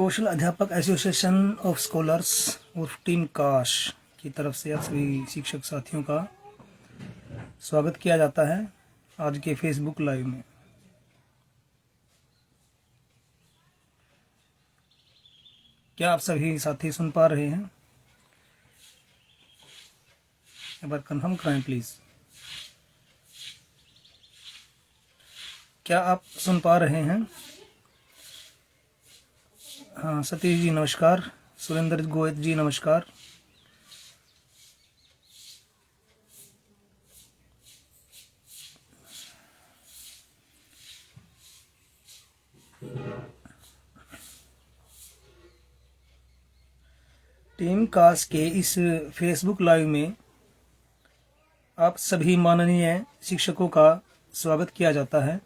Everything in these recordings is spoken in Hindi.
कौशल अध्यापक एसोसिएशन ऑफ स्कॉलर्स और टीम काश की तरफ से आप सभी शिक्षक साथियों का स्वागत किया जाता है आज के फेसबुक लाइव में। क्या आप सभी साथी सुन पा रहे हैं? एक बार कंफर्म कराएं प्लीज। क्या आप सुन पा रहे हैं? हाँ, सतीश जी नमस्कार, सुरेंद्र गोयत जी नमस्कार। टीम कास्ट के इस फेसबुक लाइव में आप सभी माननीय शिक्षकों का स्वागत किया जाता है।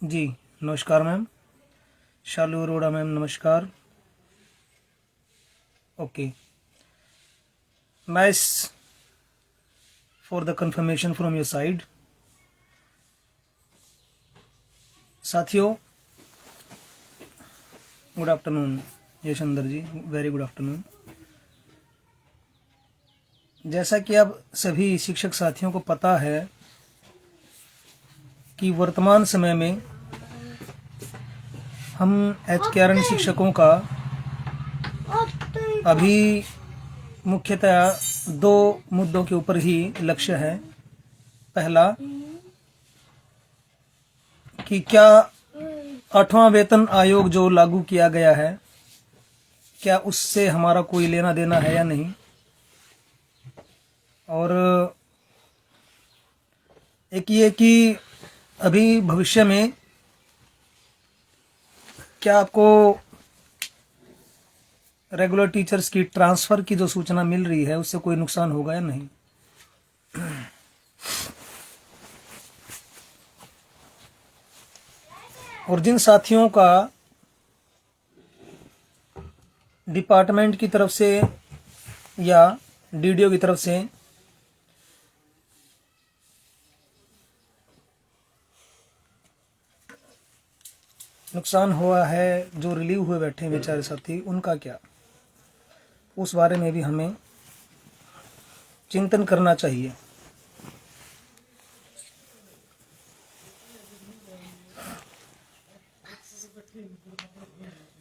जी नमस्कार मैम। शालू अरोड़ा मैम नमस्कार। Okay, nice for the confirmation from your side. साथियों गुड आफ्टरनून। यशंदर जी वेरी गुड आफ्टरनून। जैसा कि आप सभी शिक्षक साथियों को पता है कि वर्तमान समय में हम एचकेआरएन शिक्षकों का अभी मुख्यतः दो मुद्दों के ऊपर ही लक्ष्य है। पहला कि क्या 8वां वेतन आयोग जो लागू किया गया है, क्या उससे हमारा कोई लेना देना है या नहीं, और एक ये कि अभी भविष्य में क्या आपको रेगुलर टीचर्स की ट्रांसफर की जो सूचना मिल रही है उससे कोई नुकसान होगा या नहीं। और जिन साथियों का डिपार्टमेंट की तरफ से या डीडीओ की तरफ से नुकसान हुआ है, जो रिलीव हुए बैठे हैं बेचारे साथी, उनका क्या, उस बारे में भी हमें चिंतन करना चाहिए।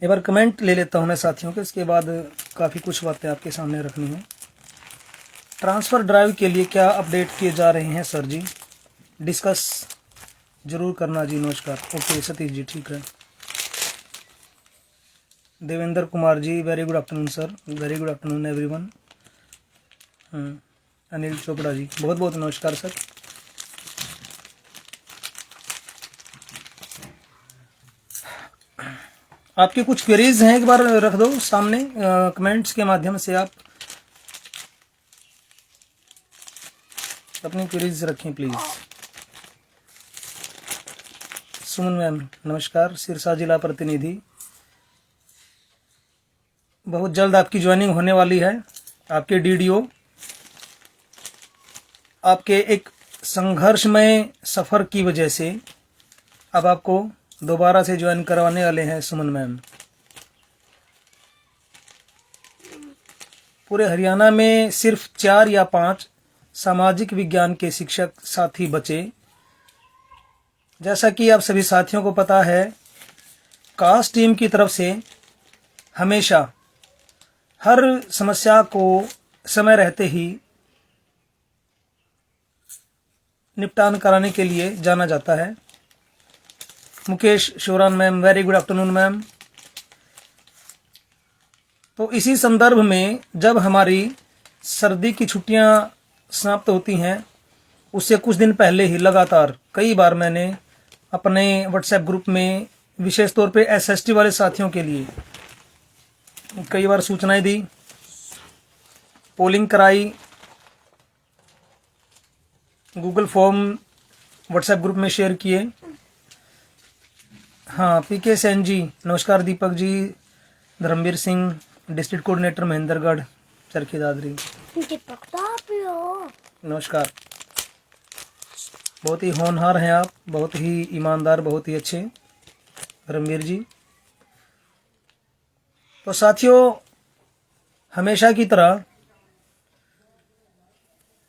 एक बार कमेंट ले लेता हूं मैं साथियों के, इसके बाद काफ़ी कुछ बातें आपके सामने रखनी है। ट्रांसफ़र ड्राइव के लिए क्या अपडेट किए जा रहे हैं सर जी? डिस्कस जरूर करना जी। नमस्कार। ओके सतीश जी ठीक है। Devendra Kumar ji very good afternoon sir. Very good afternoon everyone. Anil Chopra ji बहुत बहुत नमस्कार सर। आपकी कुछ क्वेरीज हैं, एक बार रख दो सामने कमेंट्स के माध्यम से। आप अपनी क्वेरीज रखें प्लीज। सुमन मैम नमस्कार, सिरसा जिला प्रतिनिधि। बहुत जल्द आपकी ज्वाइनिंग होने वाली है। आपके डीडीओ आपके एक संघर्षमय सफर की वजह से अब आपको दोबारा से ज्वाइन करवाने वाले हैं सुमन मैम। पूरे हरियाणा में सिर्फ 4 या 5 सामाजिक विज्ञान के शिक्षक साथी बचे। जैसा कि आप सभी साथियों को पता है, कास्ट टीम की तरफ से हमेशा हर समस्या को समय रहते ही निपटान कराने के लिए जाना जाता है। Mukesh Sheoran ma'am very good afternoon ma'am. तो इसी संदर्भ में जब हमारी सर्दी की छुट्टियां समाप्त होती हैं, उससे कुछ दिन पहले ही लगातार कई बार मैंने अपने व्हाट्सएप ग्रुप में विशेष तौर पे एसएसटी वाले साथियों के लिए कई बार सूचनाएं दी, पोलिंग कराई, गूगल फॉर्म व्हाट्सएप ग्रुप में शेयर किए। हाँ पीके सेन जी नमस्कार। दीपक जी, धर्मवीर सिंह डिस्ट्रिक्ट कोऑर्डिनेटर महेंद्रगढ़ चरखी दादरी नमस्कार। बहुत ही होनहार हैं आप, बहुत ही ईमानदार, बहुत ही अच्छे। रणवीर जी। तो साथियों, हमेशा की तरह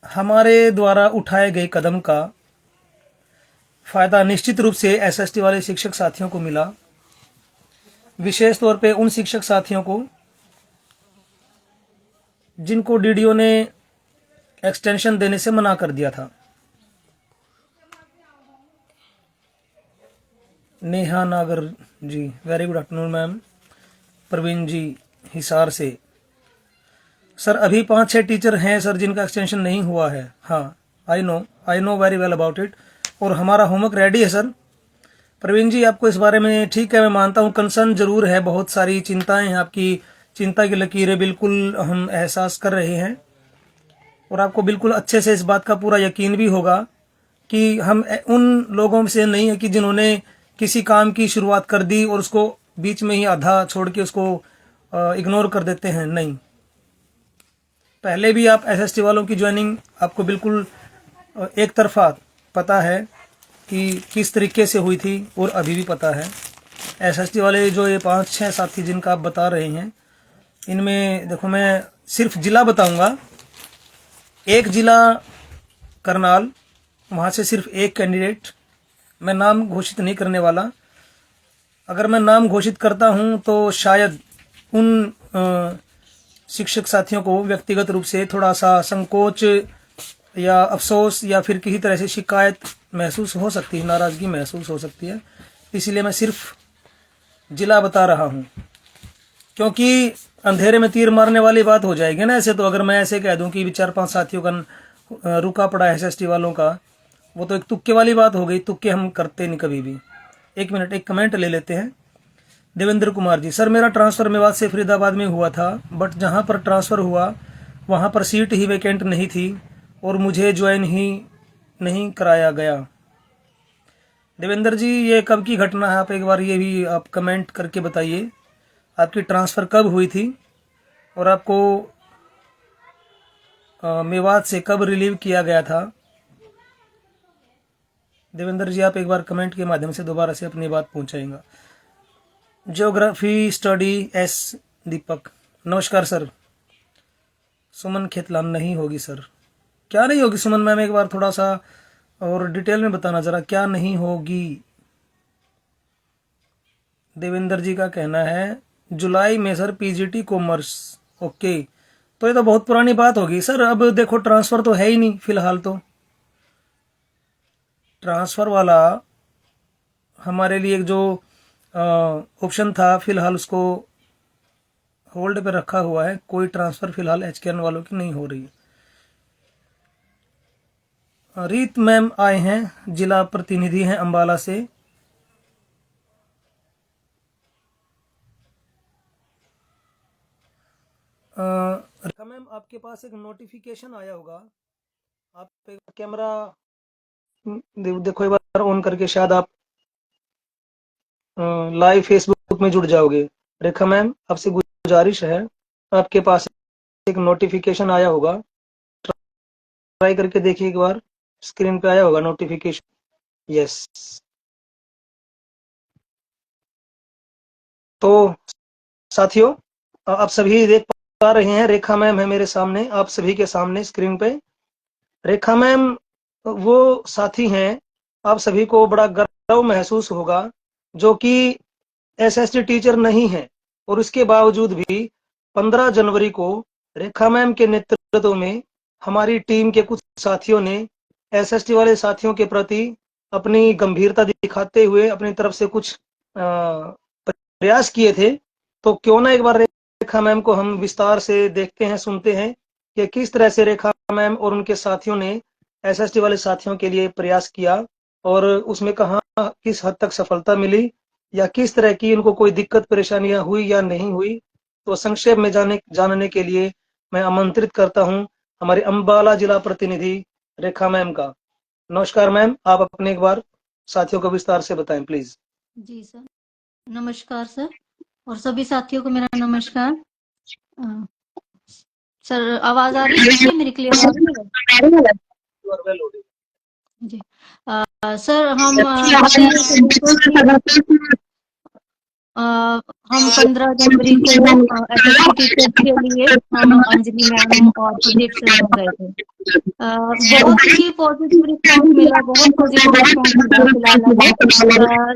हमारे द्वारा उठाए गए कदम का फायदा निश्चित रूप से एसएसटी वाले शिक्षक साथियों को मिला, विशेष तौर पे उन शिक्षक साथियों को जिनको डीडीओ ने एक्सटेंशन देने से मना कर दिया था। Neha Nagar ji, very good afternoon ma'am. Praveen ji Hisar से, सर अभी 5-6 टीचर हैं सर जिनका एक्सटेंशन नहीं हुआ है। हाँ, I know very well about it, और हमारा होमवर्क रेडी है सर। प्रवीण जी, आपको इस बारे में ठीक है, मैं मानता हूँ कंसर्न जरूर है, बहुत सारी चिंताएं हैं, आपकी चिंता की लकीरें बिल्कुल हम एहसास कर रहे हैं, और आपको बिल्कुल अच्छे से इस बात का पूरा यकीन भी होगा कि हम उन लोगों से नहीं है कि जिन्होंने किसी काम की शुरुआत कर दी और उसको बीच में ही आधा छोड़ के उसको इग्नोर कर देते हैं। नहीं, पहले भी आप एसएसटी वालों की ज्वाइनिंग आपको बिल्कुल एक तरफा पता है कि किस तरीके से हुई थी, और अभी भी पता है। एसएसटी वाले जो ये 5-6 साथी जिनका आप बता रहे हैं, इनमें देखो मैं सिर्फ जिला बताऊंगा। एक जिला करनाल, वहाँ से सिर्फ एक कैंडिडेट, मैं नाम घोषित नहीं करने वाला। अगर मैं नाम घोषित करता हूँ तो शायद उन शिक्षक साथियों को व्यक्तिगत रूप से थोड़ा सा संकोच या अफसोस या फिर किसी तरह से शिकायत महसूस हो सकती है, नाराजगी महसूस हो सकती है। इसलिए मैं सिर्फ जिला बता रहा हूँ, क्योंकि अंधेरे में तीर मारने वाली बात हो जाएगी ना ऐसे। तो अगर मैं ऐसे कह दूं कि 4-5 साथियों का रुका पड़ा है एसएसटी वालों का, वो तो एक तुक्के वाली बात हो गई। तुक्के हम करते नहीं कभी भी। एक मिनट, एक कमेंट ले लेते हैं। देवेंद्र कुमार जी, सर मेरा ट्रांसफर मेवात से फरीदाबाद में हुआ था, बट जहां पर ट्रांसफर हुआ वहां पर सीट ही वैकेंट नहीं थी और मुझे ज्वाइन ही नहीं कराया गया। देवेंद्र जी, ये कब की घटना है? आप एक बार ये भी आप कमेंट करके बताइए, आपकी ट्रांसफर कब हुई थी और आपको मेवात से कब रिलीव किया गया था? देवेंद्र जी, आप एक बार कमेंट के माध्यम से दोबारा से अपनी बात पहुंचाएंगा। ज्योग्राफी स्टडी एस दीपक, नमस्कार सर। सुमन खेतलान, नहीं होगी सर। क्या नहीं होगी सुमन मैम? एक बार थोड़ा सा और डिटेल में बताना जरा, क्या नहीं होगी? देवेंद्र जी का कहना है जुलाई में सर पीजीटी कॉमर्स। ओके, तो ये तो बहुत पुरानी बात होगी सर। अब देखो ट्रांसफर तो है ही नहीं फिलहाल। तो ट्रांसफर वाला हमारे लिए एक जो ऑप्शन था, फिलहाल उसको होल्ड पे रखा हुआ है। कोई ट्रांसफर फिलहाल एचकेएन वालों की नहीं हो रही है। रीत मैम आए हैं, जिला प्रतिनिधि हैं अंबाला से। रेखा मैम, आपके पास एक नोटिफिकेशन आया होगा, आप कैमरा देखो एक बार ऑन करके, शायद आप लाइव फेसबुक में जुड़ जाओगे। रेखा मैम, आपसे गुजारिश है, आपके पास एक नोटिफिकेशन आया होगा, ट्राई करके देखिए एक बार, स्क्रीन पे आया होगा नोटिफिकेशन। यस, तो साथियों, आप सभी देख पा रहे हैं, रेखा मैम है मेरे सामने, आप सभी के सामने स्क्रीन पे। रेखा मैम वो साथी हैं, आप सभी को बड़ा गर्व महसूस होगा, जो कि एसएसटी टीचर नहीं है, और उसके बावजूद भी 15 जनवरी को रेखा मैम के नेतृत्व में हमारी टीम के कुछ साथियों ने एसएसटी वाले साथियों के प्रति अपनी गंभीरता दिखाते हुए अपनी तरफ से कुछ प्रयास किए थे। तो क्यों ना एक बार रेखा मैम को हम विस्तार से देखते हैं, सुनते हैं कि किस तरह से रेखा मैम और उनके साथियों ने एसएसटी वाले साथियों के लिए प्रयास किया, और उसमें कहाँ किस हद तक सफलता मिली, या किस तरह की उनको कोई दिक्कत परेशानियां हुई या नहीं हुई। तो संक्षेप में जानने के लिए मैं आमंत्रित करता हूं हमारे अंबाला जिला प्रतिनिधि रेखा मैम का। नमस्कार मैम, आप अपने एक बार साथियों को विस्तार से बताएं प्लीज। जी सर, नमस्कार सर, और सभी साथियों को मेरा नमस्कार। सर आवाज आ रही है मेरी? क्लियर आ रही है जी? सर हम हम 15 जनवरी को एसएससी टीचर्स के लिए हम अंजलि मैम और प्रदीप सर हम गए थे। बहुत ही पॉजिटिव रिस्पांस मिला, बहुत पॉजिटिव रिस्पांस मिला फिलहाल हमें।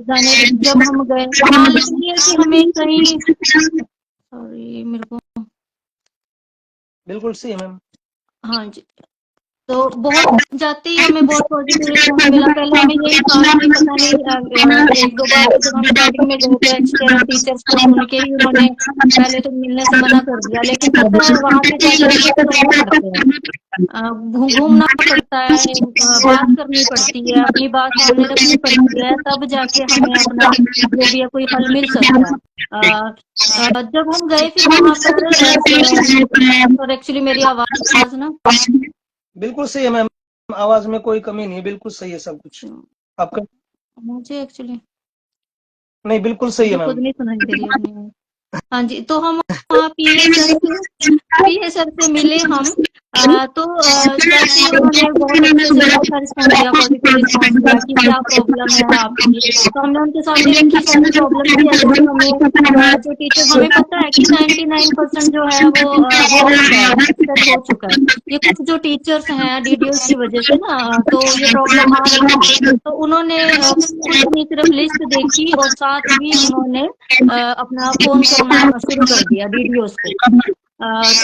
जाने जब हम गए, हाँ, लेकिन ये है कि हमें कहीं, सॉरी मेरे को, बिल्कुल सही है मैम। हाँ जी, तो बहुत जाते ही हमें बहुत पॉजिटिव रिस्पांस मिला। पहले हमें यही था कि पता नहीं, एक दो बार तो जब हम स्टार्टिंग में गए थे एक्स टीचर्स को उनके ही उन्होंने पहले तो मिलने से मना कर दिया, लेकिन पता है वहां पे जाके हमें करने पड़ते हैं, घूमना पड़ता है, बात करनी पड़ती है, अपनी बात सामने रखनी पड़ती है, तब जाके हमें अपना जो भी है कोई हल मिल सकता है। जब हम गए फिर वहां पर, और एक्चुअली मेरी आवाज ना, बिल्कुल सही है मैम, आवाज में कोई कमी नहीं है, बिल्कुल सही है सब कुछ आपका। मुझे एक्चुअली नहीं, बिल्कुल सही है मुझे खुद मैम। नहीं सुनाई दे रही है अपनी आवाज। हाँ जी, तो हम वहाँ पीए सर से मिले हम। तो जैसे ही उन्होंने बहुत अच्छे से अच्छा रिस्पॉन्स दिया, पॉजिटिव रिस्पॉन्स दिया कि क्या प्रॉब्लम है आपकी, तो हमने उनके सामने रखी सारी प्रॉब्लम की। ऐसे भी हमें जो टीचर, हमें पता है कि 99% जो है वो हो चुका है, एक्सटेंड हो चुका है। ये कुछ जो टीचर्स हैं डीडीओस की वजह से ना, तो ये प्रॉब्लम आ रही थी। तो उन्होंने कुछ नहीं, सिर्फ लिस्ट देखी और साथ ही उन्होंने अपना फोन करना शुरू कर दिया डीडीओस को।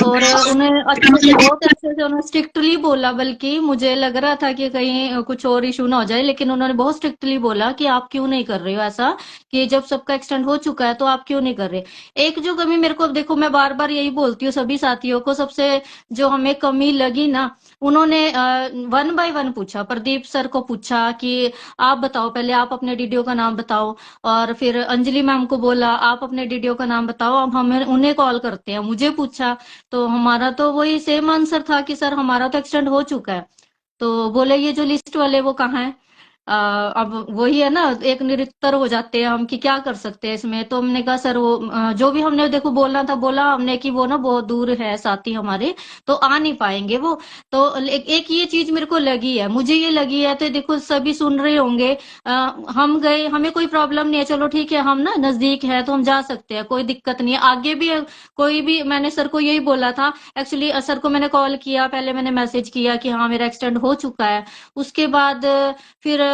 और उन्हें अच्छे से, बहुत अच्छे से उन्होंने स्ट्रिक्टली बोला, बल्कि मुझे लग रहा था कि कहीं कुछ और इशू ना हो जाए, लेकिन उन्होंने बहुत स्ट्रिक्टली बोला कि आप क्यों नहीं कर रहे हो ऐसा, कि जब सबका एक्सटेंड हो चुका है तो आप क्यों नहीं कर रहे। एक जो कमी मेरे को, देखो मैं बार बार यही बोलती हूँ सभी साथियों को, सबसे जो हमें कमी लगी ना, उन्होंने 1 बाय 1 पूछा, प्रदीप सर को पूछा कि आप बताओ, पहले आप अपने डीडीओ का नाम बताओ, और फिर अंजलि मैम को बोला आप अपने डीडीओ का नाम बताओ, अब हमें उन्हें कॉल करते हैं, मुझे पूछा, तो हमारा तो वही सेम आंसर था कि सर हमारा तो एक्सटेंड हो चुका है। तो बोले ये जो लिस्ट वाले वो कहाँ है। अब वही है ना, एक निरुत्तर हो जाते हैं हम कि क्या कर सकते हैं इसमें। तो हमने कहा सर वो जो भी हमने देखो बोलना था बोला हमने कि वो ना बहुत दूर है साथी हमारे, तो आ नहीं पाएंगे वो। तो एक ये चीज मेरे को लगी है, मुझे ये लगी है, तो देखो सभी सुन रहे होंगे। हम गए, हमें कोई प्रॉब्लम नहीं है, चलो ठीक है, हम ना नजदीक है तो हम जा सकते हैं, कोई दिक्कत नहीं है, आगे भी कोई भी, मैंने सर को यही बोला था एक्चुअली। सर को मैंने कॉल किया, पहले मैंने मैसेज किया कि हाँ मेरा एक्सटेंड हो चुका है। उसके बाद फिर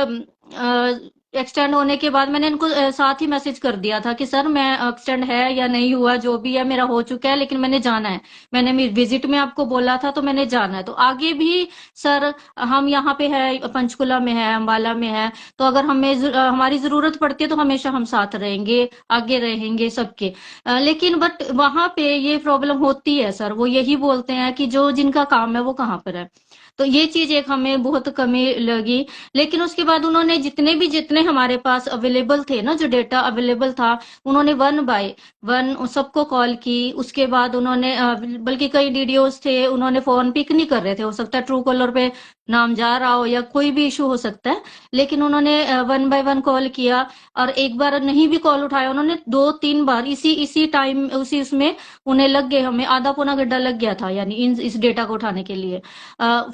एक्सटेंड होने के बाद मैंने इनको साथ ही मैसेज कर दिया था कि सर मैं एक्सटेंड है या नहीं हुआ, जो भी है मेरा हो चुका है, लेकिन मैंने जाना है, मैंने विजिट में आपको बोला था तो मैंने जाना है। तो आगे भी सर हम यहाँ पे है, पंचकुला में है, अम्बाला में है, तो अगर हमारी जरूरत पड़ती है तो हमेशा हम साथ रहेंगे, आगे रहेंगे सबके। लेकिन बट वहां पे ये प्रॉब्लम होती है सर, वो यही बोलते हैं कि जो जिनका काम है वो कहाँ पर है। तो ये चीज एक हमें बहुत कमी लगी। लेकिन उसके बाद उन्होंने जितने हमारे पास अवेलेबल थे ना, जो डेटा अवेलेबल था, उन्होंने 1 बाय 1 सबको कॉल की। उसके बाद उन्होंने बल्कि कई डीडीओस थे, उन्होंने फोन पिक नहीं कर रहे थे, हो सकता है ट्रू कॉलर पे नाम जा रहा हो या कोई भी इशू हो सकता है, लेकिन उन्होंने 1 बाय 1 कॉल किया। और एक बार नहीं भी कॉल उठाया, उन्होंने 2-3 बार इसी टाइम उसी उसमें उन्हें लग गए, हमें आधा पौना घंटा लग गया था, यानी इस डेटा को उठाने के लिए।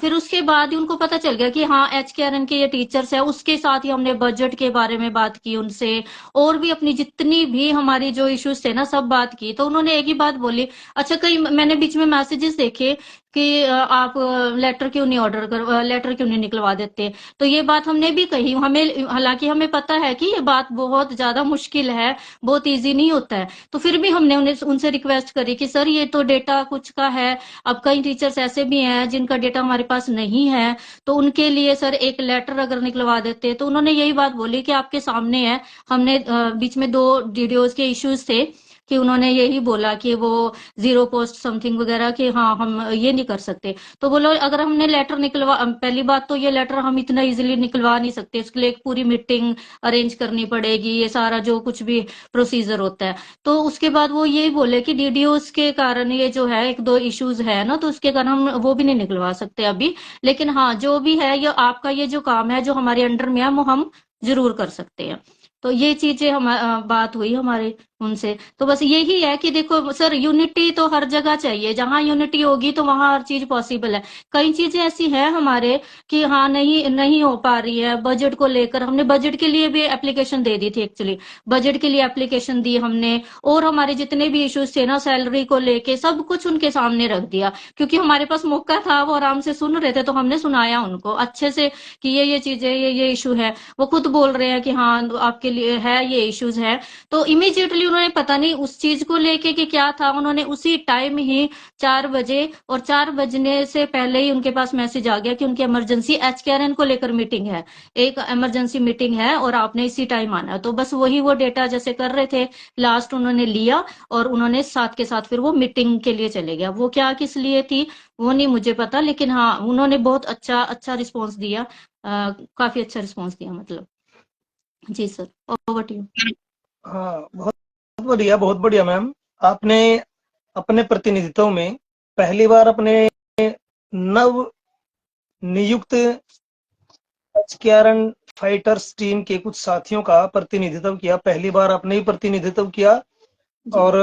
फिर उसके बाद ही उनको पता चल गया कि हाँ एचकेआरएन के ये टीचर्स है। उसके साथ ही हमने बजट के बारे में बात की उनसे, और भी अपनी जितनी भी हमारी जो इश्यूज थे ना सब बात की। तो उन्होंने एक ही बात बोली, अच्छा कई मैंने बीच में मैसेजेस देखे कि आप लेटर क्यों नहीं लेटर क्यों नहीं निकलवा देते। तो ये बात हमने भी कही, हमें हालांकि हमें पता है कि ये बात बहुत ज्यादा मुश्किल है, बहुत इजी नहीं होता है, तो फिर भी हमने उन्हें उनसे रिक्वेस्ट करी कि सर ये तो डेटा कुछ का है। अब कई टीचर्स ऐसे भी हैं जिनका डेटा हमारे पास नहीं है, तो उनके लिए सर एक लेटर अगर निकलवा देते। तो उन्होंने यही बात बोली कि आपके सामने है, हमने बीच में 2 वीडियोस के इश्यूज थे कि उन्होंने यही बोला कि वो जीरो पोस्ट समथिंग वगैरह, कि हाँ हम ये नहीं कर सकते। तो बोलो अगर हमने लेटर पहली बात तो ये लेटर हम इतना इजीली निकलवा नहीं सकते, इसके लिए एक पूरी मीटिंग अरेंज करनी पड़ेगी, ये सारा जो कुछ भी प्रोसीजर होता है। तो उसके बाद वो यही बोले कि डीडीओस के कारण ये जो है 1-2 इश्यूज है ना, तो उसके कारण हम वो भी नहीं निकलवा सकते अभी, लेकिन हाँ जो भी है ये आपका ये जो काम है जो हमारे अंडर में है वो हम जरूर कर सकते हैं। तो ये चीजें बात हुई हमारे उनसे। तो बस यही है कि देखो सर, यूनिटी तो हर जगह चाहिए, जहाँ यूनिटी होगी तो वहाँ हर चीज पॉसिबल है। कई चीजें ऐसी हैं हमारे कि हाँ, नहीं नहीं हो पा रही है। बजट को लेकर हमने बजट के लिए भी एप्लीकेशन दे दी थी एक्चुअली, बजट के लिए एप्लीकेशन दी हमने। और हमारे जितने भी इश्यूज थे ना सैलरी को लेके, सब कुछ उनके सामने रख दिया, क्योंकि हमारे पास मौका था, वो आराम से सुन रहे थे, तो हमने सुनाया उनको अच्छे से कि ये चीजें, ये इशू है। वो खुद बोल रहे हैं कि हाँ आपके लिए है, ये इश्यूज है। तो इमीडिएटली उन्होंने पता नहीं उस चीज को लेके कि क्या था, उन्होंने उसी टाइम ही 4 बजे, और 4 बजने से पहले ही उनके पास मैसेज आ गया कि उनकी इमरजेंसी एचकेआरएन को लेकर मीटिंग है, एक इमरजेंसी मीटिंग है और आपने इसी टाइम आना है। तो बस वही वो डेटा जैसे कर रहे थे, लास्ट उन्होंने लिया और उन्होंने साथ के साथ फिर वो मीटिंग के लिए चले गया। वो क्या किस लिए थी वो नहीं मुझे पता, लेकिन हाँ उन्होंने बहुत अच्छा अच्छा रिस्पॉन्स दिया, काफी अच्छा रिस्पॉन्स दिया मतलब। जी सर, ओवर टू यू। हाँ, बहुत बढ़िया, बहुत बढ़िया मैम। आपने अपने प्रतिनिधित्व में पहली बार अपने नव नियुक्त एचकेआरएन फाइटर्स टीम के कुछ साथियों का प्रतिनिधित्व किया, पहली बार आपने ही प्रतिनिधित्व किया। जी और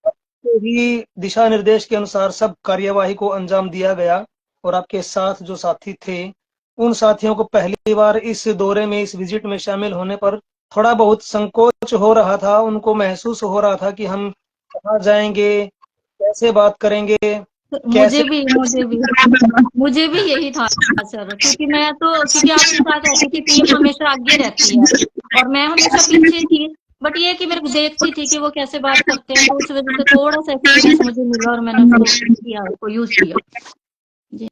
आपके ही दिशा निर्देश के अनुसार सब कार्यवाही को अंजाम दिया गया। और आपके साथ जो साथी थे, उन साथियों को पहली बार इस दौरे में, इस विजिट में शामिल होने पर थोड़ा बहुत संकोच हो रहा था, उनको महसूस हो रहा था कि हम कहाँ जाएंगे, कैसे बात करेंगे, कैसे। मुझे भी यही था सर, क्योंकि मैं तो, क्योंकि आपके साथ ऐसी थी, टीम हमेशा आगे रहती है और मैं हमेशा पीछे थी। बट ये कि मेरे को देखती थी कि वो कैसे बात करते हैं, तो उस वजह से थोड़ा सा एक्सपीरियंस मुझे मिला और मैंने उसको किया, उसको यूज किया। जी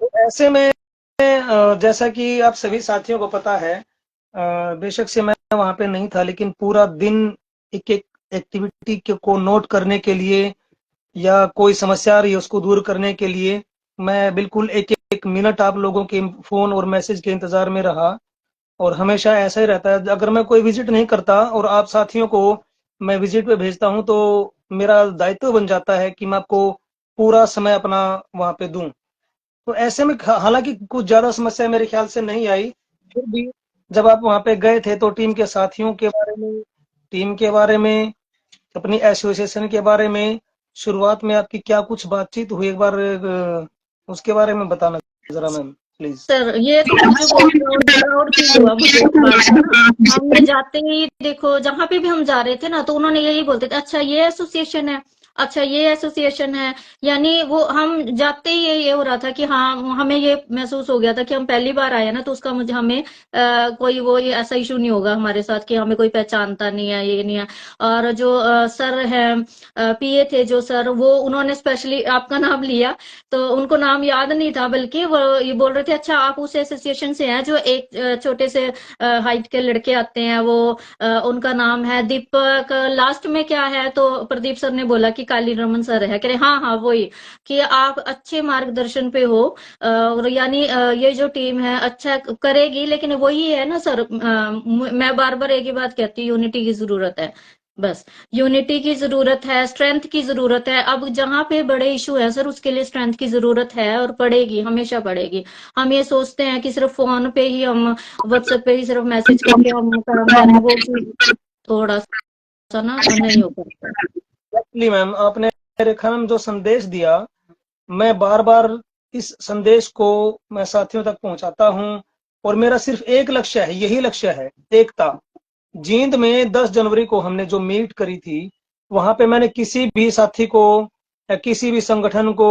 तो ऐसे में जैसा कि आप सभी साथियों को पता है, बेशक से मैं वहां पे नहीं था, लेकिन पूरा दिन एक एक एक्टिविटी को नोट करने के लिए या कोई समस्या आ रही है उसको दूर करने के लिए मैं बिल्कुल एक एक मिनट आप लोगों के फोन और मैसेज के इंतजार में रहा। और हमेशा ऐसा ही रहता है, अगर मैं कोई विजिट नहीं करता और आप साथियों को मैं विजिट पे भेजता हूं, तो मेरा दायित्व बन जाता है कि मैं आपको पूरा समय अपना वहां पे दूं। तो ऐसे में हालांकि कुछ ज्यादा समस्या मेरे ख्याल से नहीं आई, फिर भी जब आप वहां पे गए थे तो टीम के साथियों के बारे में, टीम के बारे में, अपनी एसोसिएशन के बारे में शुरुआत में आपकी क्या कुछ बातचीत हुई, एक बार उसके बारे में बताना जरा मैम, प्लीज। सर, ये तो मुझे बहुत प्राउड प्राउड फील हुआ मुझे इस बात का ना। हमने जाते ही देखो, जहां पे भी हम जा रहे थे ना, तो उन्होंने यही बोलते थे, अच्छा ये एसोसिएशन है, अच्छा ये एसोसिएशन है। यानी वो हम जाते ही ये हो रहा था कि हाँ, हमें ये महसूस हो गया था कि हम पहली बार आए ना, तो उसका मुझे हमें कोई वो ये ऐसा इशू नहीं होगा हमारे साथ कि हमें कोई पहचानता नहीं है, ये नहीं है। और जो सर है, पीए थे जो सर, वो उन्होंने स्पेशली आपका नाम लिया, तो उनको नाम याद नहीं था, बल्कि वो ये बोल रहे थे, अच्छा आप उस एसोसिएशन से हैं जो एक छोटे से हाइट के लड़के आते हैं, वो उनका नाम है दीपक, लास्ट में क्या है, तो प्रदीप सर ने बोला कि काली रमन सर है, कह रहे हाँ हाँ वही, कि आप अच्छे मार्गदर्शन पे हो। और यानी ये जो टीम है अच्छा करेगी, लेकिन वही है ना सर, मैं बार बार एक ही बात कहती हूँ, यूनिटी की जरूरत है। बस यूनिटी की जरूरत है, स्ट्रेंथ की जरूरत है। अब जहां पे बड़े इशू है सर, उसके लिए स्ट्रेंथ की जरूरत है और पड़ेगी, हमेशा पड़ेगी। हम ये सोचते हैं कि सिर्फ फोन पे ही हम, व्हाट्सएप पे ही सिर्फ मैसेज करके हम काम करें, वो चीज थोड़ा सा ना नहीं हो पाता। एक्चुअली मैम, आपने रेखा मैम जो संदेश दिया, मैं बार बार इस संदेश को मैं साथियों तक पहुंचाता हूं। और मेरा सिर्फ एक लक्ष्य है, यही लक्ष्य है, एकता। जींद में 10 जनवरी को हमने जो मीट करी थी, वहां पे मैंने किसी भी साथी को या किसी भी संगठन को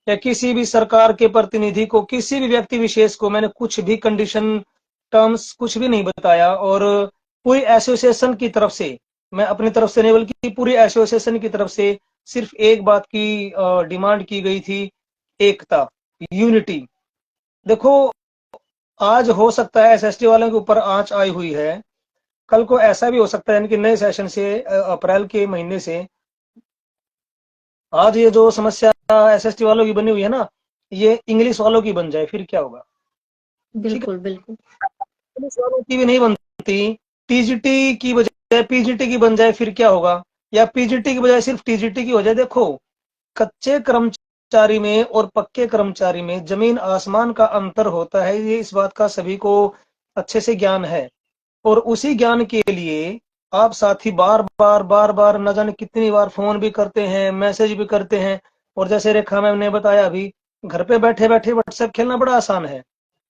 या किसी भी सरकार के प्रतिनिधि को, किसी भी व्यक्ति विशेष को मैंने कुछ भी कंडीशन, टर्म्स कुछ भी नहीं बताया। और पूरी एसोसिएशन की तरफ से, मैं अपनी तरफ से नहीं बल्कि पूरी एसोसिएशन की तरफ से सिर्फ एक बात की डिमांड की गई थी, एकता, यूनिटी। देखो, आज हो सकता है एसएसटी वालों के ऊपर आंच आई हुई है, कल को ऐसा भी हो सकता है कि नए सेशन से, अप्रैल के महीने से, आज ये जो समस्या एसएसटी वालों की बनी हुई है ना, ये इंग्लिश वालों की बन जाए, फिर क्या होगा? ठीक है, बिल्कुल बिल्कुल। इंग्लिश वालों की भी नहीं बनती, टीजीटी की बजाय पीजीटी की बन जाए, फिर क्या होगा? या पीजीटी की बजाय सिर्फ टीजीटी की हो जाए। देखो, कच्चे कर्मचारी में और पक्के कर्मचारी में जमीन आसमान का अंतर होता है, ये इस बात का सभी को अच्छे से ज्ञान है। और उसी ज्ञान के लिए आप साथी बार बार न जाने कितनी बार फोन भी करते हैं, मैसेज भी करते हैं। और जैसे रेखा मैम ने बताया अभी, घर पे बैठे बैठे व्हाट्सएप खेलना बड़ा आसान है।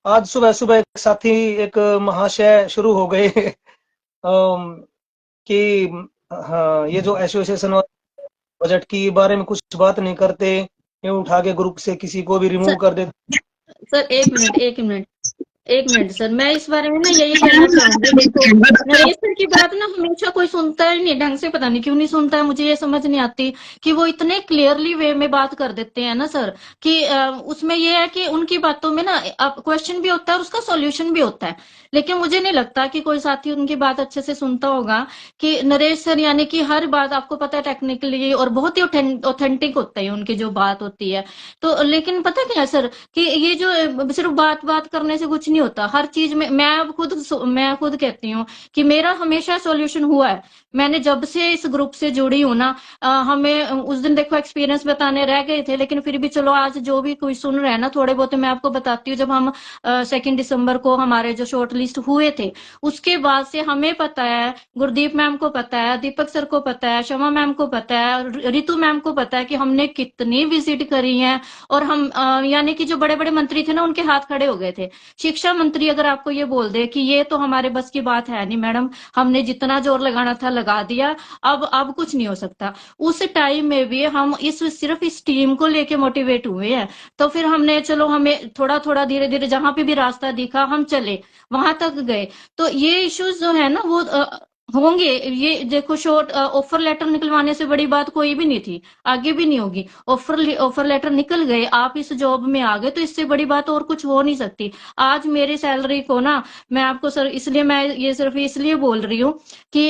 आज सुबह सुबह एक साथी, एक महाशय शुरू हो गए कि हाँ, ये जो एसोसिएशन बजट की बारे में कुछ बात नहीं करते, ये उठा के ग्रुप से किसी को भी रिमूव सर कर देते। सर एक मिनट सर, मैं इस बारे में ना यही कहना चाहूंगी। देखो, नरेश सर की बात ना हमेशा कोई सुनता ही नहीं ढंग से, पता नहीं क्यों नहीं सुनता है, मुझे ये समझ नहीं आती कि वो इतने क्लियरली वे में बात कर देते हैं ना सर, कि उसमें ये है कि उनकी बातों में ना क्वेश्चन भी होता है और उसका सॉल्यूशन भी होता है। लेकिन मुझे नहीं लगता कि कोई साथी उनकी बात अच्छे से सुनता होगा। कि नरेश सर यानी कि हर बात आपको पता है टेक्निकली और बहुत ही ऑथेंटिक होता है उनकी जो बात होती है। तो लेकिन पता क्या है सर, कि ये जो सिर्फ बात बात करने से कुछ नहीं होता। हर चीज में मैं खुद कहती हूँ कि मेरा हमेशा सॉल्यूशन हुआ है। मैंने जब से इस ग्रुप से जुड़ी हूँ ना, हमें उस दिन देखो एक्सपीरियंस बताने रह गए थे, लेकिन फिर भी चलो आज जो भी कोई सुन रहा है ना, थोड़े बहुत मैं आपको बताती हूँ। जब हम 2 दिसंबर को हमारे जो शॉर्ट लिस्ट हुए थे, उसके बाद से हमें पता है, गुरदीप मैम को पता है, दीपक सर को पता है, शमा मैम को पता है, रितु मैम को पता है कि हमने कितनी विजिट करी है। और हम यानी कि जो बड़े बड़े मंत्री थे ना, उनके हाथ खड़े हो गए थे। शिक्षा मंत्री अगर आपको ये बोल दे कि ये तो हमारे बस की बात है नहीं मैडम, हमने जितना जोर लगाना था लगा दिया, अब कुछ नहीं हो सकता। उस टाइम में भी हम इस सिर्फ इस टीम को लेके मोटिवेट हुए हैं। तो फिर हमने चलो, हमें थोड़ा थोड़ा धीरे धीरे जहां पे भी रास्ता दिखा हम चले, वहां तक गए। तो ये इश्यूज जो है ना वो होंगे। ये देखो, शॉर्ट ऑफर लेटर निकलवाने से बड़ी बात कोई भी नहीं थी, आगे भी नहीं होगी। ऑफर लेटर निकल गए, आप इस जॉब में आ गए, तो इससे बड़ी बात और कुछ हो नहीं सकती। आज मेरी सैलरी को ना, मैं आपको सर इसलिए मैं ये सिर्फ इसलिए बोल रही हूँ कि